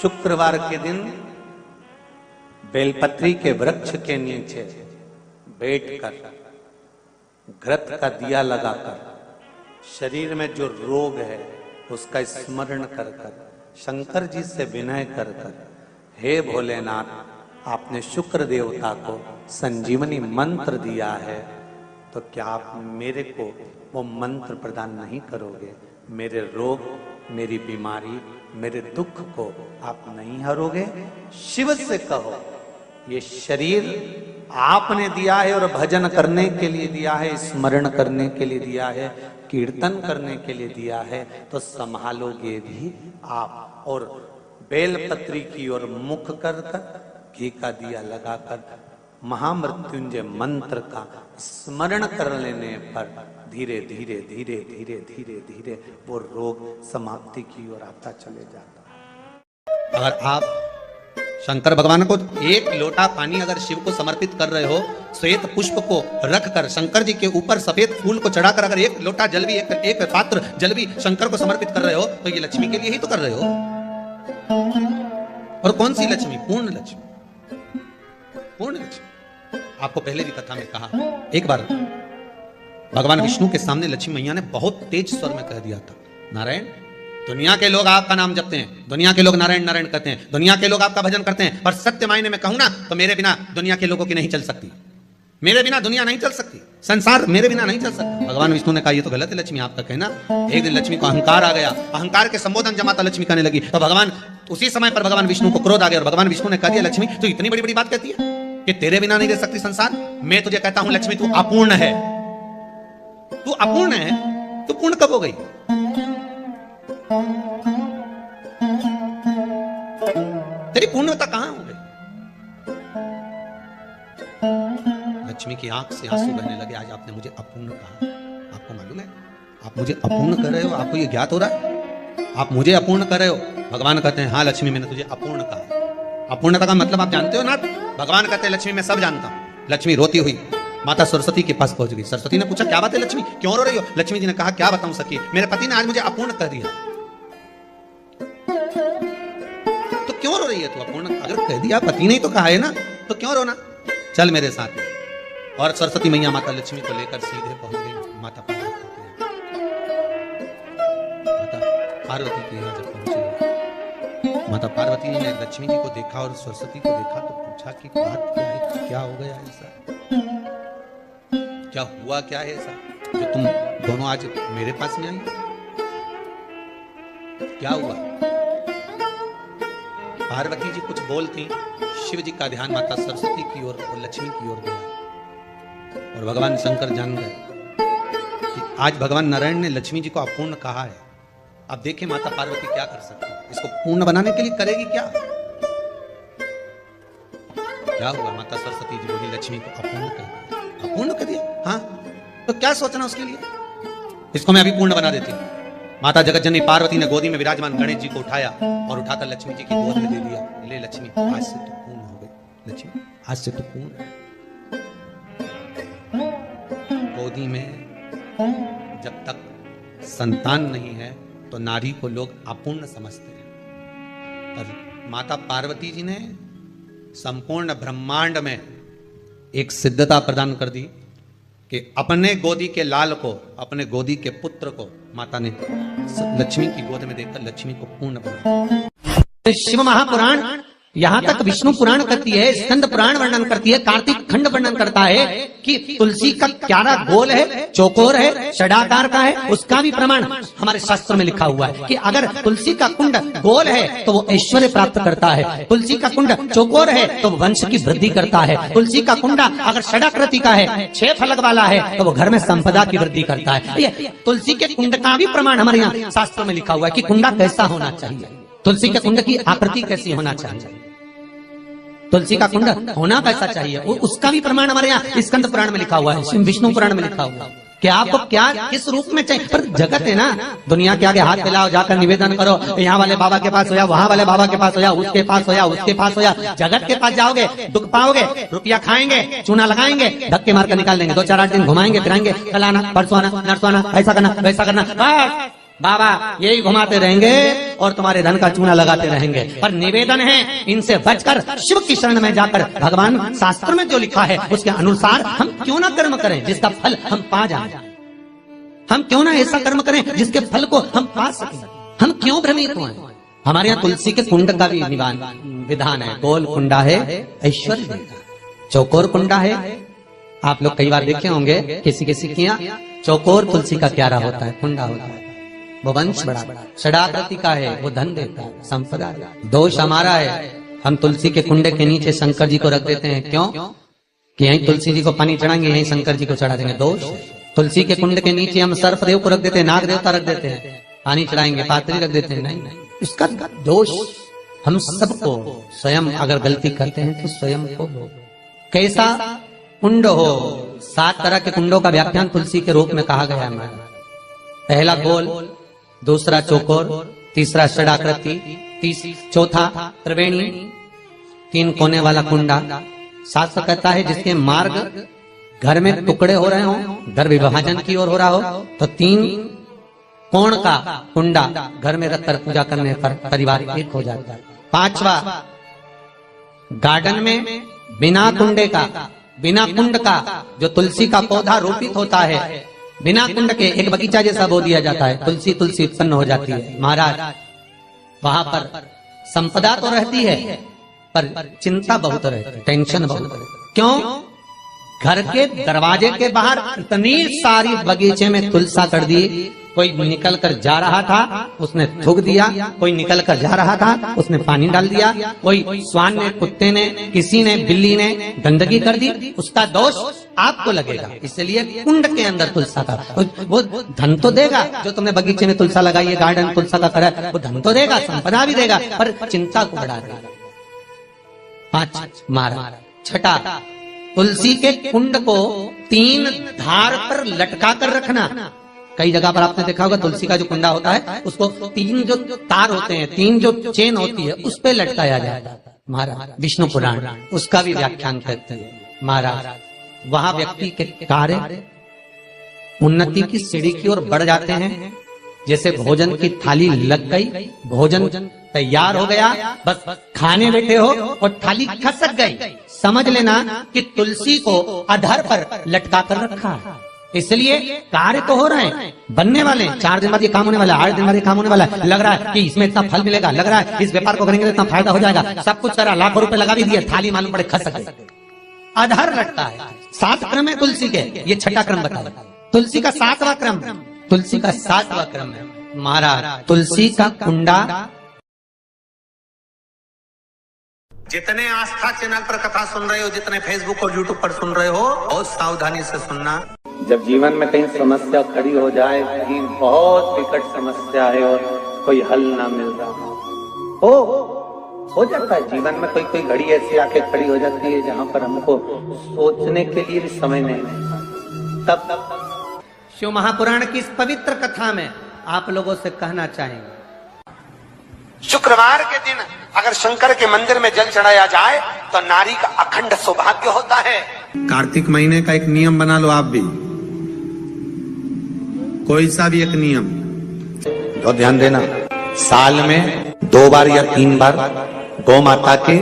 शुक्रवार के दिन बेलपत्री के वृक्ष के नीचे बैठकर घृत का दिया लगाकर शरीर में जो रोग है उसका स्मरण कर कर शंकर जी से विनय कर कर, हे भोलेनाथ, आपने शुक्र देवता को संजीवनी मंत्र दिया है, तो क्या आप मेरे को वो मंत्र प्रदान नहीं करोगे? मेरे रोग, मेरी बीमारी, मेरे दुख को आप नहीं हरोगे? शिव से कहो, ये शरीर आपने दिया है और भजन करने के लिए दिया है, स्मरण करने के लिए दिया है, कीर्तन करने के लिए दिया है, तो संभालोगे भी आप। और बेलपत्री की ओर मुख कर कर घी का दिया लगाकर महामृत्युंजय मंत्र का स्मरण कर लेने पर धीरे धीरे धीरे धीरे धीरे धीरे वो रोग समाप्ति की ओर आता चले जाता है। अगर आप शंकर भगवान को एक लोटा पानी अगर शिव को समर्पित कर रहे हो, श्वेत पुष्प को रखकर शंकर जी के ऊपर सफेद फूल को चढ़ाकर अगर एक लोटा जल भी, एक पात्र जल भी शंकर को समर्पित कर रहे हो, तो ये लक्ष्मी के लिए ही तो कर रहे हो। और कौन सी लक्ष्मी? पूर्ण लक्ष्मी, पूर्ण लक्ष्मी। आपको पहले भी कथा में कहा, एक बार भगवान विष्णु के सामने लक्ष्मी मैया ने बहुत तेज स्वर में कह दिया था, नारायण, दुनिया के लोग आपका नाम जपते हैं, दुनिया के लोग नारायण नारायण कहते हैं, दुनिया के लोग आपका भजन करते हैं, पर सत्य मायने में कहूं ना तो मेरे बिना दुनिया के लोगों की नहीं चल सकती, मेरे बिना दुनिया नहीं चल सकती, संसार मेरे बिना नहीं चल सकता। भगवान विष्णु ने कहा ये तो गलत है लक्ष्मी आपका कहना। एक दिन लक्ष्मी को अहंकार आ गया, अहंकार के संबोधन जमाता लक्ष्मी कहने लगी, तो भगवान उसी समय पर भगवान विष्णु को क्रोध आ गया और भगवान विष्णु ने कह दिया, लक्ष्मी तू इतनी बड़ी बड़ी बात कहती है कि तेरे बिना नहीं रह सकती संसार? मैं तुझे कहता हूं लक्ष्मी, तू अपूर्ण है, तू अपूर्ण है, तू पूर्ण कब हो गई? तेरी पूर्णता कहां हो गई? लक्ष्मी की आंख से आंसू बहने लगे, आज आपने मुझे अपूर्ण कहा। आपको मालूम है आप मुझे अपूर्ण कर रहे हो? आपको ये ज्ञात हो रहा है आप मुझे अपूर्ण कर रहे हो? भगवान कहते हैं हाँ लक्ष्मी, मैंने तुझे अपूर्ण कहा। अपूर्णता का मतलब आप जानते हो ना? भगवान कहते हैं लक्ष्मी मैं सब जानता हूं। लक्ष्मी रोती हुई माता सरस्वती के पास पहुंच गई। सरस्वती ने पूछा क्या बात है लक्ष्मी, क्यों रो रही हो? लक्ष्मी जी ने कहा क्या बताऊं सखी, मेरे पति ने आज मुझे अपूर्ण कर दिया। तो क्यों रो रही है तू? अपूर्ण अगर कह दिया, पति ने ही तो कहा है ना, तो क्यों रोना? चल मेरे साथ में। और सरस्वती मैया माता लक्ष्मी को लेकर सीधे पहुंच गई माता पार्वती के यहाँ। माता पार्वती के यहाँ जब पहुंची, माता पार्वती ने लक्ष्मी जी को देखा और सरस्वती को देखा तो पूछा कि बात क्या है, क्या हो गया ऐसा, क्या हुआ, क्या है ऐसा जो तुम दोनों आज मेरे पास में आई? क्या हुआ? पार्वती जी कुछ बोलती, शिव जी का ध्यान माता सरस्वती की ओर और लक्ष्मी की ओर गया और भगवान शंकर जान गए कि आज भगवान नारायण ने लक्ष्मी जी को अपूर्ण कहा है। अब देखिए माता पार्वती क्या कर सकती है, इसको पूर्ण बनाने के लिए करेगी क्या? क्या हुआ? माता सरस्वती जी बोली लक्ष्मी को अपूर्ण कर दिया। अपूर्ण कर दिया? हाँ, तो क्या सोचना उसके लिए, इसको मैं अभी पूर्ण बना देती हूँ। माता जगतजननी पार्वती ने गोदी में विराजमान गणेश जी को उठाया और उठाकर लक्ष्मी जी की गोद में दे दिया। ले लक्ष्मी, आज से तो पूर्ण हो गई। लक्ष्मी, आज से तो पूर्ण। गोदी में जब तक संतान नहीं है तो नारी को लोग अपूर्ण समझते हैं, पर माता पार्वती जी ने संपूर्ण ब्रह्मांड में एक सिद्धता प्रदान कर दी कि अपने गोदी के लाल को, अपने गोदी के पुत्र को माता ने लक्ष्मी की गोद में देकर लक्ष्मी को पूर्ण बनाया। शिव महापुराण यहाँ तक विष्णु पुराण करती है, स्कंद पुराण वर्णन करती है, कार्तिक खंड वर्णन करता है कि तुलसी का क्यारा गोल है, चौकोर है, षडाकार का है। उसका भी प्रमाण हमारे शास्त्र में लिखा हुआ है कि अगर तुलसी का कुंड गोल है तो वो ऐश्वर्य प्राप्त करता है, तुलसी का कुंड चौकोर है तो वंश की वृद्धि करता है, तुलसी का कुंडा अगर षडाकृति का है, 6 फलक वाला है तो वो घर में संपदा की वृद्धि करता है। ये तुलसी के कुंड का भी प्रमाण हमारे यहाँ शास्त्र में लिखा हुआ है कि कुंडा कैसा होना चाहिए, तुलसी के कुंड की आकृति कैसी होना चाहिए, तुलसी का कुंड होना कैसा चाहिए, उसका भी प्रमाण हमारे यहाँ स्कंद पुराण में लिखा हुआ है, विष्णु पुराण में लिखा हुआ है कि आपको क्या किस रूप में चाहिए। पर जगत है ना, दुनिया के आगे हाथ फैलाओ, जाकर निवेदन करो, यहाँ वाले बाबा के पास हो या वहाँ वाले बाबा के पास हो या उसके पास हो या उसके पास हो या जगत के पास जाओगे, दुख पाओगे, रुपया खाएंगे, चूना लगाएंगे, धक्के मारकर निकाल देंगे, 2-4-8 दिन घुमाएंगे फिराएंगे, कल आना परसों आना नरसों आना, ऐसा करना वैसा करना, बस बाबा यही घुमाते रहेंगे और तुम्हारे धन का चूना लगाते रहेंगे। पर निवेदन है इनसे बचकर शिव की शरण में जाकर भगवान शास्त्र में जो लिखा है उसके अनुसार हम क्यों ना कर्म करें जिसका फल हम पा जाएं। हम क्यों ना ऐसा कर्म करें जिसके फल को हम पा सकें। हम क्यों भ्रमित हुए। हमारे यहाँ तुलसी के कुंड का भी विधान है। गोल कुंडा है ऐश्वर्य देगा, चौकोर कुंडा है। आप लोग कई बार देखे होंगे किसी किसी के यहाँ चौकोर तुलसी का क्यारा होता है, कुंडा होता है, वो वंश बड़ा, षडाकृति का है, वो धन देता है, संपदा। दोष हमारा है, हम तुलसी के कुंडे के नीचे शंकर जी को रख देते हैं। क्यों? कि यहीं तुलसी जी को पानी चढ़ाएंगे, यहीं शंकर जी को चढ़ा देंगे। दोष। तुलसी के कुंड के नीचे हम सर्पदेव को रख देते हैं, नाग देवता रख देते हैं, पानी चढ़ाएंगे, पात्री रख देते हैं। नहीं, इसका दोष हम सबको स्वयं अगर गलती करते हैं तो स्वयं को। कैसा कुंड हो, 7 तरह के कुंडों का व्याख्यान तुलसी के रूप में कहा गया है। पहला गोल, दूसरा चौकोर, तीसरा षडाकृति, चौथा त्रिवेणी, 3 कोने वाला कुंडा। शास्त्र कहता है जिसके मार्ग घर में टुकड़े हो रहे हो, घर विभाजन की ओर हो रहा हो, तो 3 कोण का कुंडा घर में रखकर पूजा करने पर परिवार एक हो जाता है। 5वां, गार्डन में बिना कुंडे का, बिना कुंड का जो तुलसी का पौधा रोपित होता है, बिना कुंड के एक बगीचा जैसा बो दिया जाता है, तुलसी तुलसी उत्पन्न हो जाती है। महाराज वहां पर संपदा तो रहती है पर चिंता बहुत रहती है, टेंशन बहुत रहती। क्यों? घर के दरवाजे के बाहर इतनी सारी बगीचे में तुलसा कर दी। कोई निकल कर जा रहा था उसने थूक दिया, कोई निकल कर जा रहा था उसने पानी डाल दिया, कोई श्वान ने, कुत्ते ने, किसी ने, बिल्ली ने गंदगी कर दी, उसका दोष आपको लगेगा। इसलिए कुंड के अंदर तुलसा का वो धन तो देगा, जो तुमने बगीचे में तुलसा लगाई है, गार्डन तुलसा का करा, वो धन तो देगा, संपदा भी देगा, पर चिंता को बढ़ा देगा। 5 मारा। 6, तुलसी के कुंड को 3 धार पर लटका कर रखना। कई जगह पर आपने देखा होगा तुलसी का जो कुंडा होता है उसको 3 जो तार होते हैं, 3 जो चेन होती है, उस पे लटकाया जाता है। महाराज विष्णु पुराण उसका भी व्याख्यान करते हैं। महाराज वहां व्यक्ति के कार्य उन्नति की सीढ़ी की ओर बढ़ जाते हैं। जैसे भोजन की थाली लग गई, भोजन तैयार हो गया, बस खाने बैठे हो और थाली खसक गई, समझ लेना कि तुलसी को अधर पर लटका कर रखा है। इसलिए कार्य तो हो रहे हैं, बनने वाले, 4 दिन बाद ये काम होने वाला है, 8 दिन बाद ये काम होने वाला है, लग रहा है कि इसमें इतना फल मिलेगा, लग रहा है इस व्यापार को करेंगे तो इतना फायदा हो जाएगा, सब कुछ करा, लाखों रुपए लगा भी दिए, थाली मालूम पड़े खसक गई, अधर लटका है। 7 क्रम है तुलसी के, ये 6ठा क्रम बताया। तुलसी का 7वां क्रम, तुलसी का 7वां क्रम है। महाराज तुलसी का कुंडा। जितने आस्था चैनल पर कथा सुन रहे हो, जितने फेसबुक और यूट्यूब पर सुन रहे हो, बहुत सावधानी से सुनना। जब जीवन में कहीं समस्या खड़ी हो जाए, कहीं बहुत विकट समस्या है और कोई हल ना मिल रहा हो जाता है जीवन में, कोई घड़ी ऐसी आके खड़ी हो जाती है जहां पर हमको सोचने के लिए भी समय नहीं मिलता। तब शिव महापुराण की इस पवित्र कथा में आप लोगों से कहना चाहेंगे। शुक्रवार के दिन अगर शंकर के मंदिर में जल चढ़ाया जाए तो नारी का अखंड सौभाग्य होता है। कार्तिक महीने का एक नियम बना लो आप भी, कोई सा भी एक नियम। और ध्यान देना, साल में 2 बार या 3 बार गौ माता के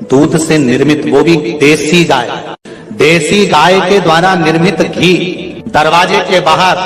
दूध से निर्मित, वो भी देसी गाय के द्वारा निर्मित घी, दरवाजे के बाहर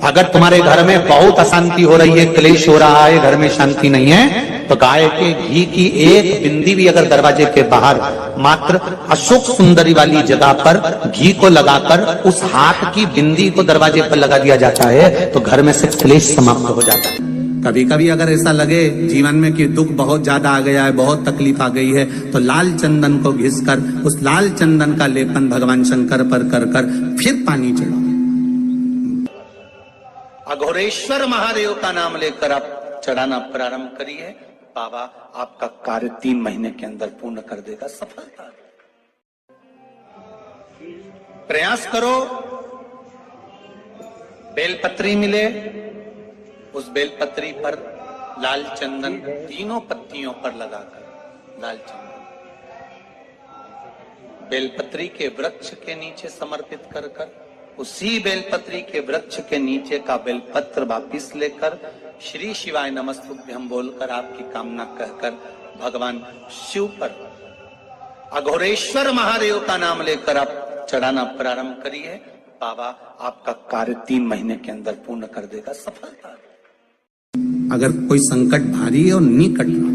अगर तुम्हारे घर में बहुत अशांति हो रही है, क्लेश हो रहा है, घर में शांति नहीं है, तो गाय के घी की एक बिंदी भी अगर दरवाजे के बाहर मात्र अशोक सुंदरी वाली जगह पर घी को लगाकर उस हाथ की बिंदी को दरवाजे पर लगा दिया जाता है तो घर में से क्लेश समाप्त हो जाता है। कभी कभी अगर ऐसा लगे जीवन में कि दुख बहुत ज्यादा आ गया है, बहुत तकलीफ आ गई है, तो लाल चंदन को घिसकर उस लाल चंदन का लेपन भगवान शंकर पर कर फिर पानी चढ़ाओ। अघोरेश्वर महादेव का नाम लेकर आप चढ़ाना प्रारंभ करिए, बाबा आपका कार्य 3 महीने के अंदर पूर्ण कर देगा। सफलता प्रयास करो, बेलपत्री मिले, उस बेलपत्री पर लाल चंदन 3 पत्तियों पर लगाकर लाल चंदन बेलपत्री के वृक्ष के नीचे समर्पित कर उसी बेलपत्री के वृक्ष के नीचे का बेलपत्र वापिस लेकर श्री शिवाय नमस्तुभ्यं बोलकर आपकी कामना कहकर भगवान शिव पर अघोरेश्वर महादेव का नाम लेकर आप चढ़ाना प्रारंभ करिए, बाबा आपका कार्य 3 महीने के अंदर पूर्ण कर देगा। सफलता अगर कोई संकट भारी है और नहीं कट रहा,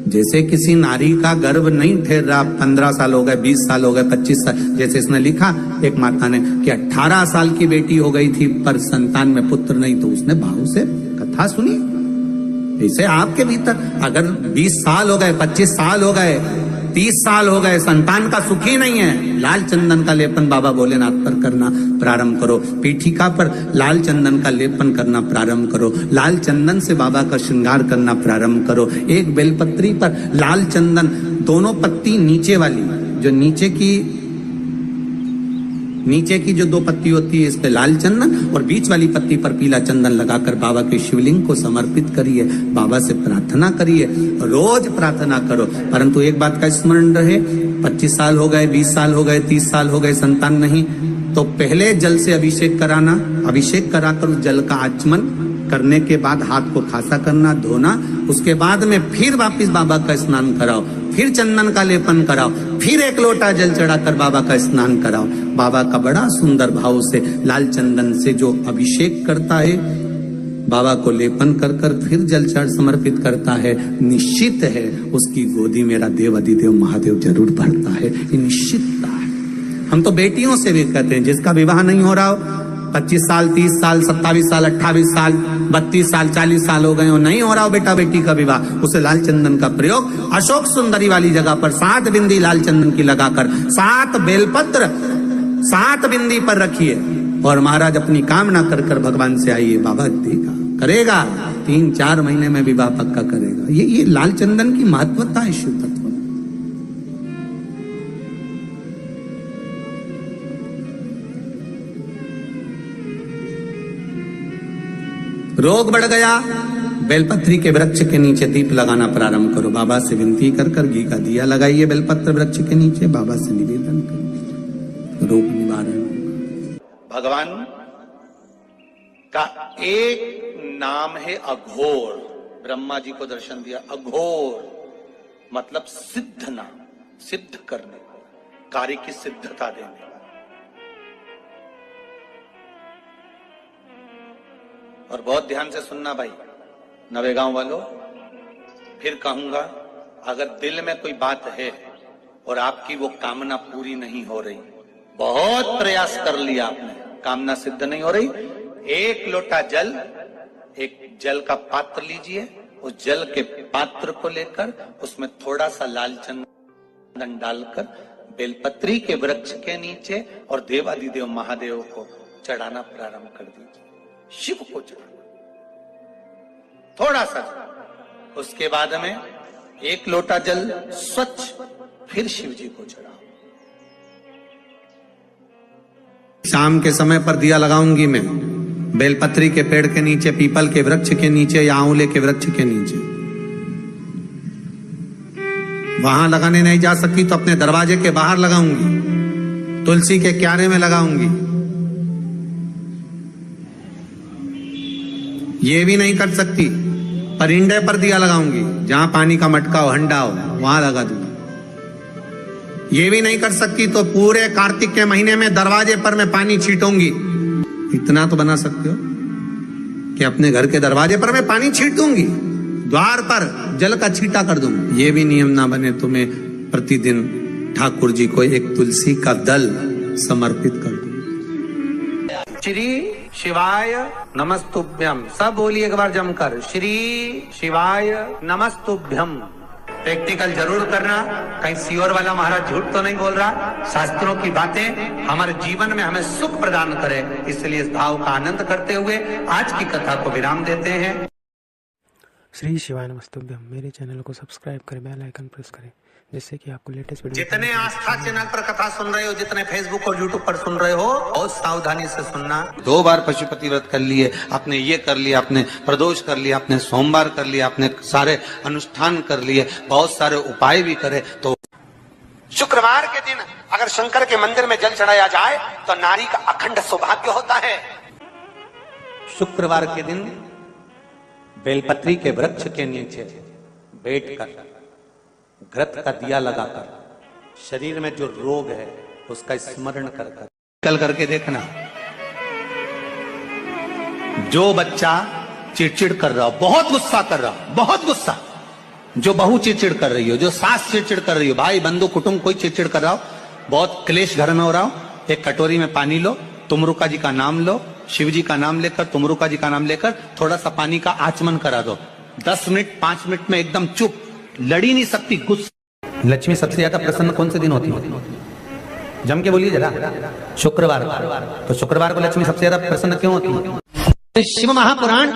जैसे किसी नारी का गर्भ नहीं ठहर रहा, 15 साल हो गए, 20 साल हो गए, 25 साल, जैसे इसने लिखा एक माता ने कि 18 साल की बेटी हो गई थी पर संतान में पुत्र नहीं, तो उसने भाव से कथा सुनी। ऐसे आपके भीतर अगर 20 साल हो गए, 25 साल हो गए, 30 साल हो गए, संतान का सुख ही नहीं है, लाल चंदन का लेपन बाबा भोलेनाथ पर करना प्रारंभ करो। पीठिका पर लाल चंदन का लेपन करना प्रारंभ करो, लाल चंदन से बाबा का श्रृंगार करना प्रारंभ करो। एक बेलपत्री पर लाल चंदन, दोनों पत्ती नीचे वाली, जो नीचे की जो 2 पत्ती होती है इस पे लाल चंदन, और बीच वाली पत्ती पर पीला चंदन लगाकर बाबा के शिवलिंग को समर्पित करिए, बाबा से प्रार्थना करिए, रोज प्रार्थना करो। परंतु एक बात का स्मरण रहे, 25 साल हो गए, 20 साल हो गए, 30 साल हो गए, संतान नहीं, तो पहले जल से अभिषेक कराना, अभिषेक कराकर उस जल का आचमन करने के बाद हाथ को खासा करना, धोना, उसके बाद में फिर वापिस बाबा का स्नान कराओ, फिर चंदन का लेपन कराओ, फिर 1 लोटा जल चढ़ाकर बाबा का स्नान कराओ। बाबा का बड़ा सुंदर भाव से लाल चंदन से जो अभिषेक करता है, बाबा को लेपन कर फिर जल चढ़ समर्पित करता है, निश्चित है उसकी गोदी मेरा देव अधिदेव महादेव जरूर भरता है, ये निश्चितता है। हम तो बेटियों से भी कहते हैं, जिसका विवाह नहीं हो रहा हो, 25 साल, 30 साल, 27 साल, 28 साल, 32 साल, 40 साल हो गए हो, नहीं हो रहा हो बेटा बेटी का विवाह, उसे लाल चंदन का प्रयोग अशोक सुंदरी वाली जगह पर 7 बिंदी लाल चंदन की लगाकर 7 बेलपत्र 7 बिंदी पर रखिए और महाराज अपनी कामना कर भगवान से आइए, बाबा देगा, करेगा, 3-4 महीने में विवाह पक्का करेगा। ये लाल चंदन की महत्वता है शिव तत्व। रोग बढ़ गया, बेलपत्री के वृक्ष के नीचे दीप लगाना प्रारंभ करो, बाबा से विनती कर घी का दिया लगाइए बेलपत्र वृक्ष के नीचे, बाबा से निवेदन करिए, रोग निवारण। भगवान का एक नाम है अघोर, ब्रह्मा जी को दर्शन दिया, अघोर मतलब सिद्ध नाम, सिद्ध करने, कार्य की सिद्धता देने। और बहुत ध्यान से सुनना भाई, नवेगांव वालों, फिर कहूंगा, अगर दिल में कोई बात है और आपकी वो कामना पूरी नहीं हो रही, बहुत प्रयास कर लिया आपने, कामना सिद्ध नहीं हो रही, 1 लोटा जल, एक जल का पात्र लीजिए, उस जल के पात्र को लेकर उसमें थोड़ा सा लाल चंदन डालकर बेलपत्री के वृक्ष के नीचे और देवादिदेव महादेव को चढ़ाना प्रारंभ कर दीजिए, शिव को चढ़ाना थोड़ा सा। उसके बाद में 1 लोटा जल स्वच्छ फिर शिव जी को चढ़ाओ। शाम के समय पर दिया लगाऊंगी मैं बेलपत्री के पेड़ के नीचे, पीपल के वृक्ष के नीचे या आंवले के वृक्ष के नीचे। वहां लगाने नहीं जा सकी तो अपने दरवाजे के बाहर लगाऊंगी, तुलसी के क्यारे में लगाऊंगी। ये भी नहीं कर सकती, परिंदे पर दिया लगाऊंगी, जहां पानी का मटका हो, हंडा हो, वहां लगा दूंगी। ये भी नहीं कर सकती तो पूरे कार्तिक के महीने में दरवाजे पर मैं पानी छीटूंगी। इतना तो बना सकते हो कि अपने घर के दरवाजे पर मैं पानी छीट दूंगी, द्वार पर जल का छींटा कर दूंगी। ये भी नियम ना बने तो मैं प्रतिदिन ठाकुर जी को एक तुलसी का दल समर्पित कर दूं। श्री शिवाय नमस्तुभ्यम, सब बोलिए एक बार जमकर, श्री शिवाय नमस्तुभ्यम। प्रैक्टिकल जरूर करना, कहीं सियोर वाला महाराज झूठ तो नहीं बोल रहा। शास्त्रों की बातें हमारे जीवन में हमें सुख प्रदान करे, इसलिए इस भाव का आनंद करते हुए आज की कथा को विराम देते हैं। श्री शिवाय नमस्तुभ्यम। मेरे चैनल को सब्सक्राइब करें, बेल आइकन प्रेस करें, जिससे कि आपको लेटेस्ट वीडियो। जितने आस्था चैनल पर कथा सुन रहे हो, जितने फेसबुक और यूट्यूब पर सुन रहे हो, बहुत सावधानी से सुनना। 2 बार पशुपति व्रत कर लिए, आपने ये कर लिया, आपने प्रदोष कर लिया, आपने सोमवार कर लिया, आपने सारे अनुष्ठान कर लिए, बहुत सारे उपाय भी करे, तो शुक्रवार के दिन अगर शंकर के मंदिर में जल चढ़ाया जाए तो नारी का अखंड सौभाग्य होता है। शुक्रवार के दिन बेलपत्री के वृक्ष के नीचे बैठकर घृत का दिया लगाकर शरीर में जो रोग है उसका स्मरण कर कल करके देखना। जो बच्चा चिड़चिड़ कर रहा हो, बहुत गुस्सा कर रहा हो, बहुत गुस्सा, जो बहू चिड़चिड़ कर रही हो, जो सास चिड़चिड़ कर रही हो, भाई बंधु कुटुंब कोई चिड़चिड़ कर रहा हो, बहुत क्लेश घर में हो रहा हो, एक कटोरी में पानी लो, तुमरुका जी का नाम लो, शिव जी का नाम लेकर, तुमरुका जी का नाम लेकर थोड़ा सा पानी का आचमन करा दो। 10 मिनट 5 मिनट में एकदम चुप, लड़ी नहीं सकती, गुस्सा। लक्ष्मी सबसे ज्यादा प्रसन्न कौन से दिन होती है? जम के बोलिए जरा। शुक्रवार। तो शुक्रवार को लक्ष्मी सबसे ज्यादा प्रसन्न क्यों होती है? शिव महापुराण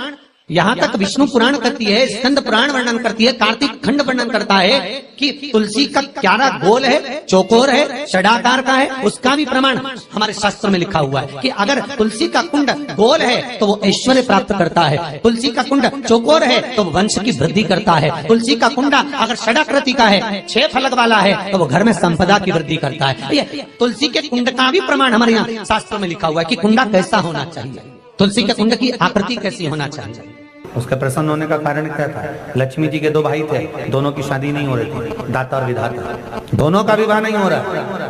यहाँ तक विष्णु पुराण करती है, स्कंद पुराण वर्णन करती है, कार्तिक खंड वर्णन करता है कि तुलसी का क्यारा गोल है, चौकोर है, षडाकार का है। उसका भी प्रमाण हमारे शास्त्र में लिखा हुआ है कि अगर तुलसी का कुंड गोल है तो वो ऐश्वर्य प्राप्त करता है, तुलसी का कुंड चौकोर है तो वो वंश की वृद्धि करता है, तुलसी का कुंडा अगर षडाकृति का है, 6 फलक वाला है तो वो घर में संपदा की वृद्धि करता है। तुलसी के कुंड का भी प्रमाण हमारे यहाँ शास्त्र में लिखा हुआ है कि कुंडा कैसा होना चाहिए, तुलसी के कुंड की आकृति कैसी होना चाहिए। उसके प्रसन्न होने का कारण क्या था? लक्ष्मी जी के 2 भाई थे, दोनों की शादी नहीं हो रही थी, दाता और विधाता, दोनों का विवाह नहीं हो रहा।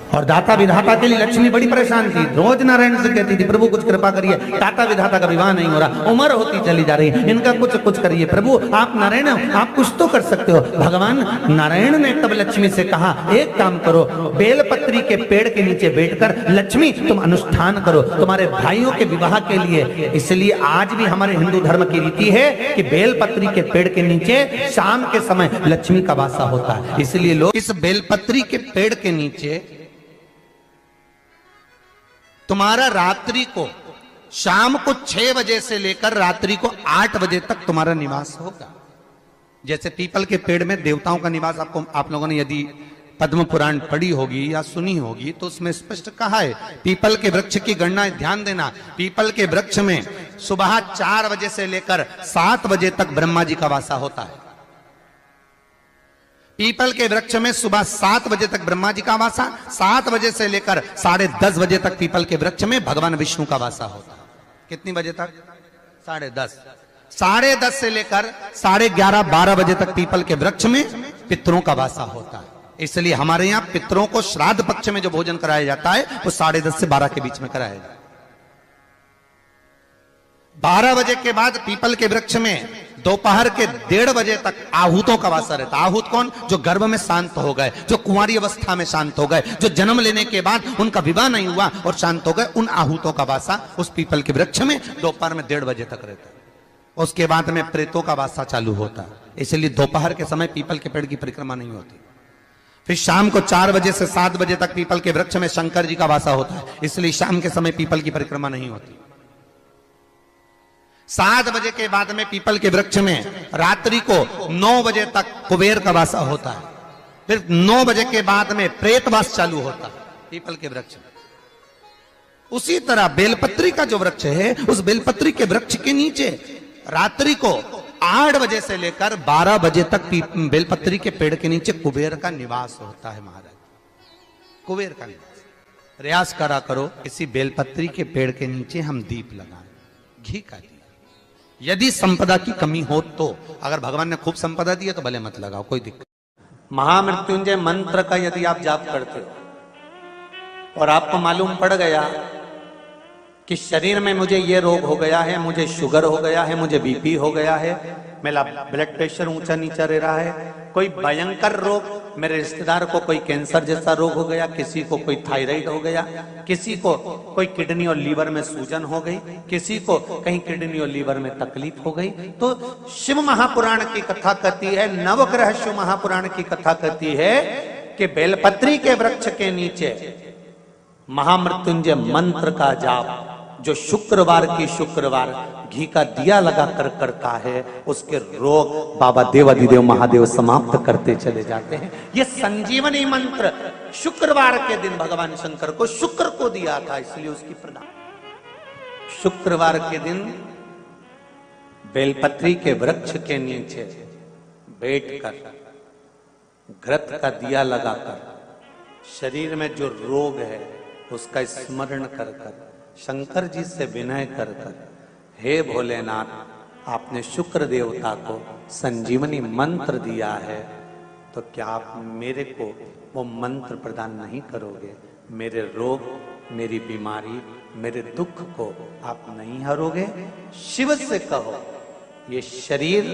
और दाता विधाता के लिए लक्ष्मी बड़ी परेशान थी, रोज नारायण से कहती थी प्रभु कुछ कृपा करिए, दाता विधाता का विवाह नहीं हो रहा, उम्र होती चली जा रही है, इनका कुछ करिए प्रभु, आप नारायण हो, आप कुछ तो कर सकते हो। भगवान नारायण ने तब लक्ष्मी से कहा एक काम करो, बेलपत्री के पेड़ के नीचे बैठकर लक्ष्मी तुम अनुष्ठान करो तुम्हारे भाइयों के विवाह के लिए। इसलिए आज भी हमारे हिंदू धर्म की रीति है कि बेलपत्री के पेड़ के नीचे शाम के समय लक्ष्मी का वासा होता है। इसलिए लोग इस बेलपत्री के पेड़ के नीचे तुम्हारा रात्रि को, शाम को 6 बजे से लेकर रात्रि को 8 बजे तक तुम्हारा निवास होगा। जैसे पीपल के पेड़ में देवताओं का निवास, आपको आप लोगों ने यदि पद्म पुराण पढ़ी होगी या सुनी होगी तो उसमें स्पष्ट कहा है। पीपल के वृक्ष की गणना ध्यान देना, पीपल के वृक्ष में सुबह 4 बजे से लेकर 7 बजे तक ब्रह्मा जी का वासा होता है। पीपल के वृक्ष में सुबह 7 बजे तक ब्रह्मा जी का वासा, 7 बजे से लेकर 10:30 बजे तक पीपल के वृक्ष में भगवान विष्णु का वासा होता है। कितनी बजे तक? 10:30। 10:30 से लेकर 11:30 12 बजे तक पीपल के वृक्ष में पितरों का वासा होता है। इसलिए हमारे यहाँ पितरों को श्राद्ध पक्ष में जो भोजन कराया जाता है वो 10:30 से 12 के बीच में कराया जाता है। 12 बजे के बाद पीपल के वृक्ष में दोपहर के 1:30 बजे तक आहूतों का वासा रहता है। आहूत कौन? जो गर्भ में शांत हो गए, जो कुंवारी अवस्था में शांत हो गए, जो जन्म लेने के बाद उनका विवाह नहीं हुआ और शांत हो गए, उन आहूतों का वासा उस पीपल के वृक्ष में दोपहर में 1:30 बजे तक रहता है। उसके बाद में प्रेतों का वासा चालू होता है। इसलिए दोपहर के समय पीपल के पेड़ की परिक्रमा नहीं होती। फिर शाम को 4 बजे से 7 बजे तक पीपल के वृक्ष में शंकर जी का वासा होता है। इसलिए शाम के समय पीपल की परिक्रमा नहीं होती। 7 बजे के बाद में पीपल के वृक्ष में रात्रि को 9 बजे तक कुबेर का वासा होता है। फिर 9 बजे के बाद में प्रेतवास चालू होता है पीपल के वृक्ष में। उसी तरह बेलपत्री का जो वृक्ष है, उस बेलपत्री के वृक्ष के नीचे रात्रि को 8 बजे से लेकर 12 बजे तक बेलपत्री के पेड़ के नीचे कुबेर का निवास होता है महाराज, कुबेर का निवास। प्रयास करा करो इसी बेलपत्री के पेड़ के नीचे हम दीप लगाएं, घी का दीप। यदि संपदा की कमी हो तो, अगर भगवान ने खूब संपदा दी है तो भले मत लगाओ, कोई दिक्कत। महामृत्युंजय मंत्र का यदि आप जाप करते हो और आपको मालूम पड़ गया कि शरीर में मुझे ये रोग हो गया है, मुझे शुगर हो गया है, मुझे बीपी हो गया है, मेरा ब्लड प्रेशर ऊंचा नीचा रह रहा है, कोई भयंकर रोग, मेरे रिश्तेदार को कोई कैंसर जैसा रोग हो गया, किसी को कोई थायराइड हो गया, किसी को कोई किडनी और लीवर में सूजन हो गई, किसी को कहीं किडनी और लीवर में तकलीफ हो गई, तो शिव महापुराण की कथा कहती है, नवग्रह शिव महापुराण की कथा कहती है कि बेलपत्री के वृक्ष के नीचे महामृत्युंजय मंत्र का जाप जो शुक्रवार की शुक्रवार घी का दिया लगा कर करता है, उसके रोग बाबा देवाधिदेव महादेव समाप्त करते चले जाते हैं। ये संजीवनी मंत्र शुक्रवार के दिन भगवान शंकर को शुक्र को दिया था, इसलिए उसकी प्रदान। शुक्रवार के दिन बेलपत्री के वृक्ष के नीचे बैठकर घृत का दिया लगाकर शरीर में जो रोग है उसका स्मरण कर कर शंकर जी से विनय कर कर, हे भोलेनाथ, आपने शुक्र देवता को संजीवनी मंत्र दिया है, तो क्या आप मेरे को वो मंत्र प्रदान नहीं करोगे? मेरे रोग, मेरी बीमारी, मेरे दुख को आप नहीं हरोगे? शिव से कहो, ये शरीर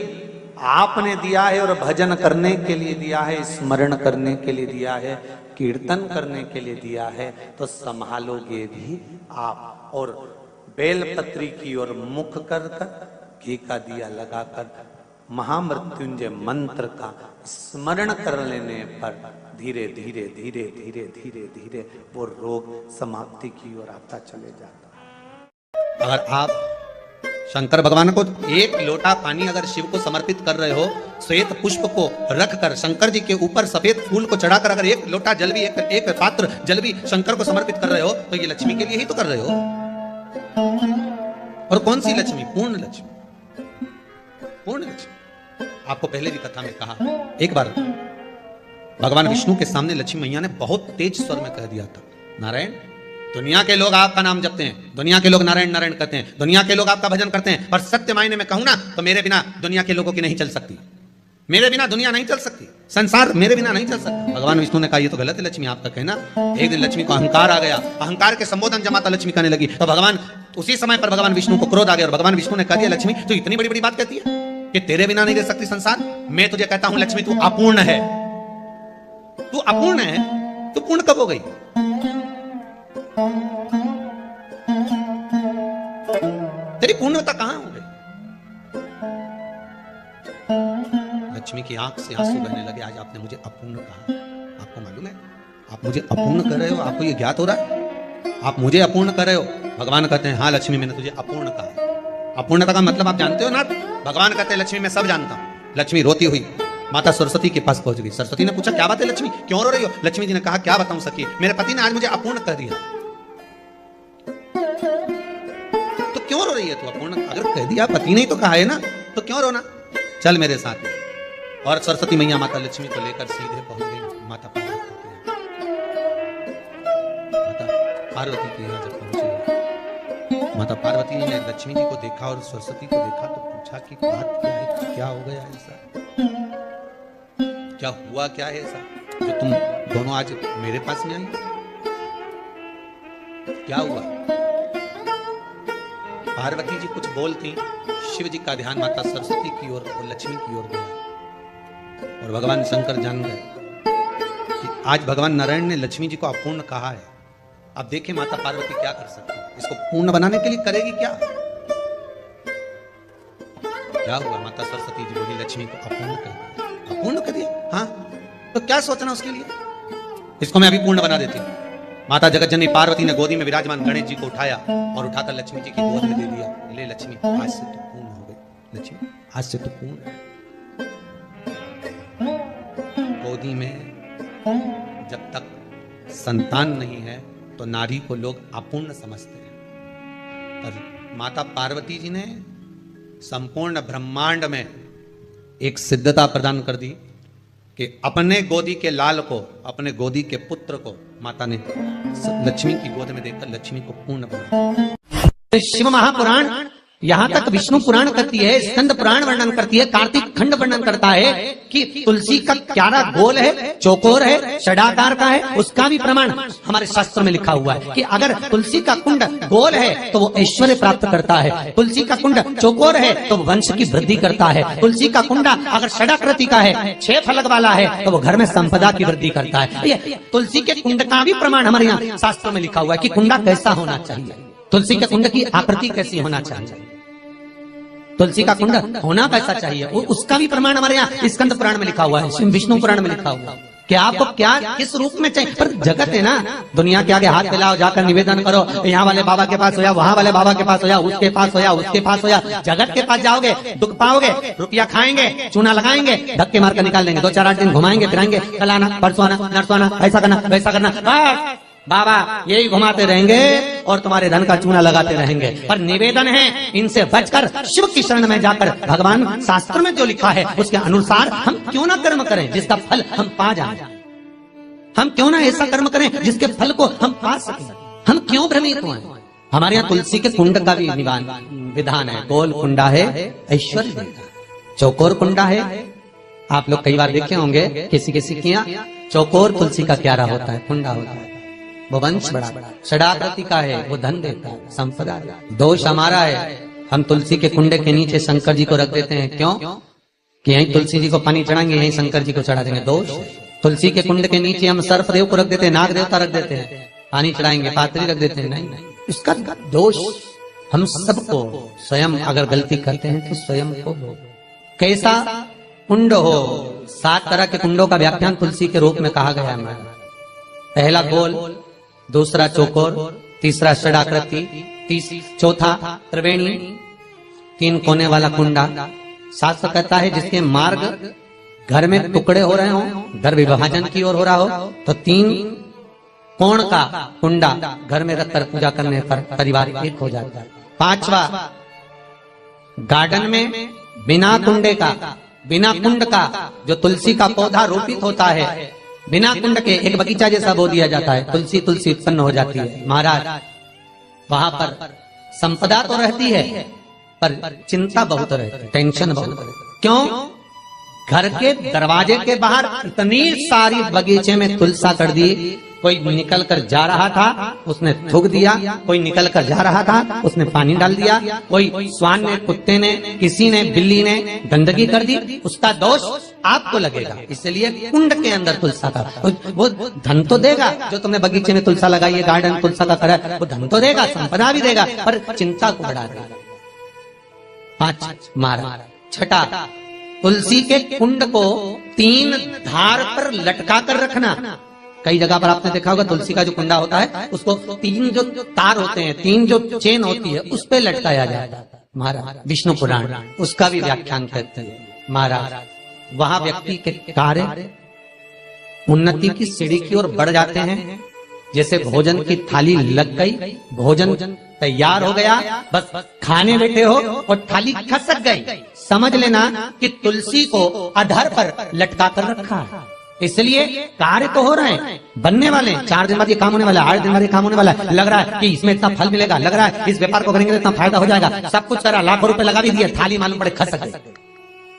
आपने दिया है और भजन करने के लिए दिया है, स्मरण करने के लिए दिया है, कीर्तन करने के लिए दिया है, तो संभालोगे भी आप। और बेलपत्री की ओर मुख कर कर घी का दिया लगाकर महामृत्युंजय मंत्र का स्मरण कर लेने पर धीरे धीरे धीरे धीरे धीरे धीरे वो रोग समाप्ति की ओर आता चले जाता है। अगर आप शंकर भगवान को एक लोटा पानी अगर शिव को समर्पित कर रहे हो, श्वेत पुष्प को रख कर शंकर जी के ऊपर सफेद फूल को चढ़ाकर अगर एक लोटा जल भी, एक पात्र जल भी शंकर को समर्पित कर रहे हो, तो ये लक्ष्मी के लिए ही तो कर रहे हो। और कौन सी लक्ष्मी? पूर्ण लक्ष्मी, पूर्ण लक्ष्मी। आपको पहले भी कथा में कहा, एक बार भगवान विष्णु के सामने लक्ष्मी मैया ने बहुत तेज स्वर में कह दिया था, नारायण, दुनिया के लोग आपका नाम जपते हैं, दुनिया के लोग नारायण नारायण कहते हैं, दुनिया के लोग आपका भजन करते हैं, पर सत्य मायने में कहूं ना तो मेरे बिना दुनिया के लोगों की नहीं चल सकती, मेरे बिना दुनिया नहीं चल सकती, संसार मेरे बिना नहीं चल सकता। भगवान विष्णु ने कहा ये तो गलत है लक्ष्मी आपका कहना। एक दिन लक्ष्मी को अहंकार आ गया, अहंकार के संबोधन जमाता लक्ष्मी कहने लगी, तो भगवान उसी समय पर भगवान विष्णु को क्रोध आ गया और भगवान विष्णु ने कह दिया, लक्ष्मी तू इतनी बड़ी बड़ी बात कहती है कि तेरे बिना नहीं रह सकती संसार? मैं तुझे कहता हूं लक्ष्मी तू अपूर्ण है, तू अपूर्ण है, तू पूर्ण कब हो गई? तेरी पूर्णता कहां हो गई? लक्ष्मी की आंख से आंसू बहने लगे, आज आपने मुझे अपूर्ण कहा। आपको मालूम है आप मुझे अपूर्ण कर रहे हो? आपको ये ज्ञात हो रहा है आप मुझे अपूर्ण कर रहे हो? भगवान कहते हैं हाँ लक्ष्मी मैंने तुझे अपूर्ण कहा। अपूर्णता का मतलब आप जानते हो ना? भगवान कहते हैं लक्ष्मी मैं सब जानता हूं। लक्ष्मी रोती हुई माता सरस्वती के पास पहुंच गई। सरस्वती ने पूछा क्या बात है लक्ष्मी, क्यों रो रही हो? लक्ष्मी जी ने कहा क्या बताऊं सखी, मेरे पति ने आज मुझे अपूर्ण कर दिया। तो क्यों रो रही है तू? अपूर्ण अगर कह दिया, पति ने तो कहा है ना, तो क्यों रोना? चल मेरे साथ। और सरस्वती मैया माता लक्ष्मी को लेकर सीधे पहुंच गई माता पार्वती के यहाँ। माता पार्वती के यहाँ जब पहुंची, माता पार्वती ने लक्ष्मी जी को देखा और सरस्वती को देखा तो पूछा कि बात क्या है, क्या हो गया ऐसा, क्या हुआ, क्या है ऐसा जो तुम दोनों आज मेरे पास में आई? क्या हुआ? पार्वती जी कुछ बोलती, शिव जी का ध्यान माता सरस्वती की ओर और लक्ष्मी की ओर गया और भगवान शंकर जान गए कि आज भगवान नारायण ने लक्ष्मी जी को अपूर्ण कहा है। अब देखें माता पार्वती क्या कर सकती है, इसको पूर्ण बनाने के लिए करेगी क्या? क्या हुआ? माता सरस्वती जी बोली लक्ष्मी को अपूर्ण कर दिया। अपूर्ण कर दिया? हाँ, तो क्या सोचना उसके लिए, इसको मैं अभी पूर्ण बना देती हूँ। माता जगत जननी पार्वती ने गोदी में विराजमान गणेश जी को उठाया और उठाकर लक्ष्मी जी की गोद में दे दिया। ले लक्ष्मी, आज से तो पूर्ण हो गई। लक्ष्मी आज से तो पूर्ण। गोदी में जब तक संतान नहीं है तो नारी को लोग अपूर्ण समझते हैं। पर माता पार्वती जी ने संपूर्ण ब्रह्मांड में एक सिद्धता प्रदान कर दी कि अपने गोदी के लाल को, अपने गोदी के पुत्र को माता ने लक्ष्मी की गोद में देकर लक्ष्मी को पूर्ण बनाया। शिव महापुराण यहाँ तक विष्णु पुराण करती है, स्कंद पुराण वर्णन करती है, कार्तिक खंड वर्णन करता है कि तुलसी का क्यारा गोल है, चौकोर है, षडाकार का है। उसका भी प्रमाण हमारे शास्त्र में लिखा हुआ है कि अगर तुलसी का कुंड गोल है तो वो ऐश्वर्य प्राप्त करता है, तुलसी का कुंड चौकोर है तो वो वंश की वृद्धि करता है, तुलसी का कुंडा अगर षडाकृति का है, 6 फलक वाला है तो वो घर में संपदा की वृद्धि करता है। ये तुलसी के कुंड का भी प्रमाण हमारे यहाँ शास्त्र में लिखा हुआ है कि कुंडा कैसा होना चाहिए, तुलसी के कुंड की आकृति कैसी होना चाहिए, तुलसी का कुंड होना कैसा चाहिए, उसका भी प्रमाण हमारे यहाँ स्कंद पुराण में लिखा हुआ है, विष्णु पुराण में लिखा हुआ है कि आपको क्या किस रूप में चाहिए। पर जगत है ना, दुनिया के आगे हाथ फैलाओ, जाकर निवेदन करो, यहाँ वाले बाबा के पास हो या वहाँ वाले बाबा के पास हो या उसके पास हो या उसके पास हो या जगत के पास जाओगे दुख पाओगे, रुपया खाएंगे, चूना लगाएंगे, धक्के मार कर निकाल देंगे, 2-4-8 दिन घुमाएंगे फिराएंगे, कल आना परसों आना नरसों आना, ऐसा करना वैसा करना, बाबा यही घुमाते रहेंगे और तुम्हारे धन का चूना लगाते रहेंगे। पर निवेदन है इनसे बचकर शिव की शरण में जाकर भगवान शास्त्र में जो लिखा है उसके अनुसार हम क्यों ना कर्म करें जिसका फल हम पा जाएं, हम क्यों ना ऐसा कर्म करें जिसके फल को हम पा सकें, हम क्यों भ्रमित हुए। हमारे यहाँ तुलसी के कुंड का भी विधान है, गोल कुंडा है ऐश्वर्य देगा, चौकोर कुंडा है। आप लोग कई बार देखे होंगे किसी किसी के यहाँ चौकोर तुलसी का क्यारा होता है, कुंडा होता है, वो वंश बड़ा, षडाकृति का है, वो धन देता है, संपदा। दोष हमारा है, हम तुलसी के कुंडे के नीचे शंकर जी को रख देते हैं, क्यों कि यहीं तुलसी जी को पानी चढ़ाएंगे, यहीं शंकर जी को चढ़ा देंगे। दोष तुलसी के कुंड के नीचे हम सर्पदेव को रख देते हैं, नाग देवता रख देते हैं, पानी चढ़ाएंगे, पात्री रख देते हैं, नहीं, इसका दोष हम सबको स्वयं अगर गलती करते हैं तो स्वयं को। कैसा कुंड हो, 7 तरह के कुंडों का व्याख्यान तुलसी के रूप में कहा गया है। पहला गोल, दूसरा चौकोर, तीसरा षडाकृति, चौथा त्रिवेणी, 3 कोने वाला कुंडा। शास्त्र कहता है जिसके मार्ग घर में टुकड़े हो रहे हो, घर विभाजन की ओर हो रहा हो, तो 3 कोण का कुंडा घर में रखकर पूजा करने पर परिवार एक हो जाता है। 5वां, गार्डन में बिना कुंडे का, बिना कुंड का जो तुलसी का पौधा रोपित होता है, बिना कुंड के एक बगीचा जैसा बो दिया जाता है, तुलसी तुलसी उत्पन्न हो जाती है। महाराज वहां पर संपदा तो रहती है पर चिंता बहुत रहती है, टेंशन बहुत रहती है। क्यों? घर के दरवाजे के बाहर इतनी सारी बगीचे में तुलसा कर दी, कोई निकल कर जा रहा था उसने थूक दिया, कोई निकल कर जा रहा था उसने पानी डाल दिया, कोई स्वान ने, कुत्ते ने, किसी ने, बिल्ली ने गंदगी कर दी, उसका दोष आपको लगेगा। इसलिए कुंड के अंदर तुलसा का वो धन तो देगा, जो तुमने बगीचे में तुलसा लगाई है, गार्डन तुलसा का करा, वो धन तो देगा, संपदा भी देगा, पर चिंता को बढ़ा देगा। 5 मारा। छठा, तुलसी के कुंड को 3 धार पर लटका कर रखना। कई जगह पर आपने देखा होगा तुलसी का जो कुंडा होता है उसको 3 जो तार होते हैं, 3 जो चेन होती है उस पे लटकाया जाता है। महाराज विष्णु पुराण उसका भी व्याख्यान करते हैं। महाराज वहां व्यक्ति के कार्य उन्नति की सीढ़ी की ओर बढ़ जाते हैं। जैसे भोजन की थाली लग गई, भोजन तैयार हो गया, बस खाने बैठे हो और थाली खसक गई, समझ लेना कि तुलसी को अधर पर लटका कर रखा है। इसलिए कार्य तो हो रहे हैं, बनने वाले हैं, 4 दिन बाद ये काम होने वाला है, 8 दिन बाद ये काम होने वाला है, लग रहा है कि इसमें इतना फल मिलेगा, लग रहा है इस व्यापार को करेंगे तो इतना फायदा हो जाएगा, सब कुछ करा, लाखों रुपए लगा भी दिए, थाली मालूम पड़े खसक गई,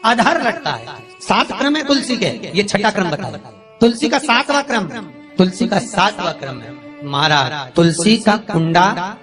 अधर लटका है। 7 क्रम है तुलसी के, ये 6ठा क्रम बताया। तुलसी का 7वां क्रम, तुलसी का 7वां क्रम है। महाराज तुलसी का कुंडा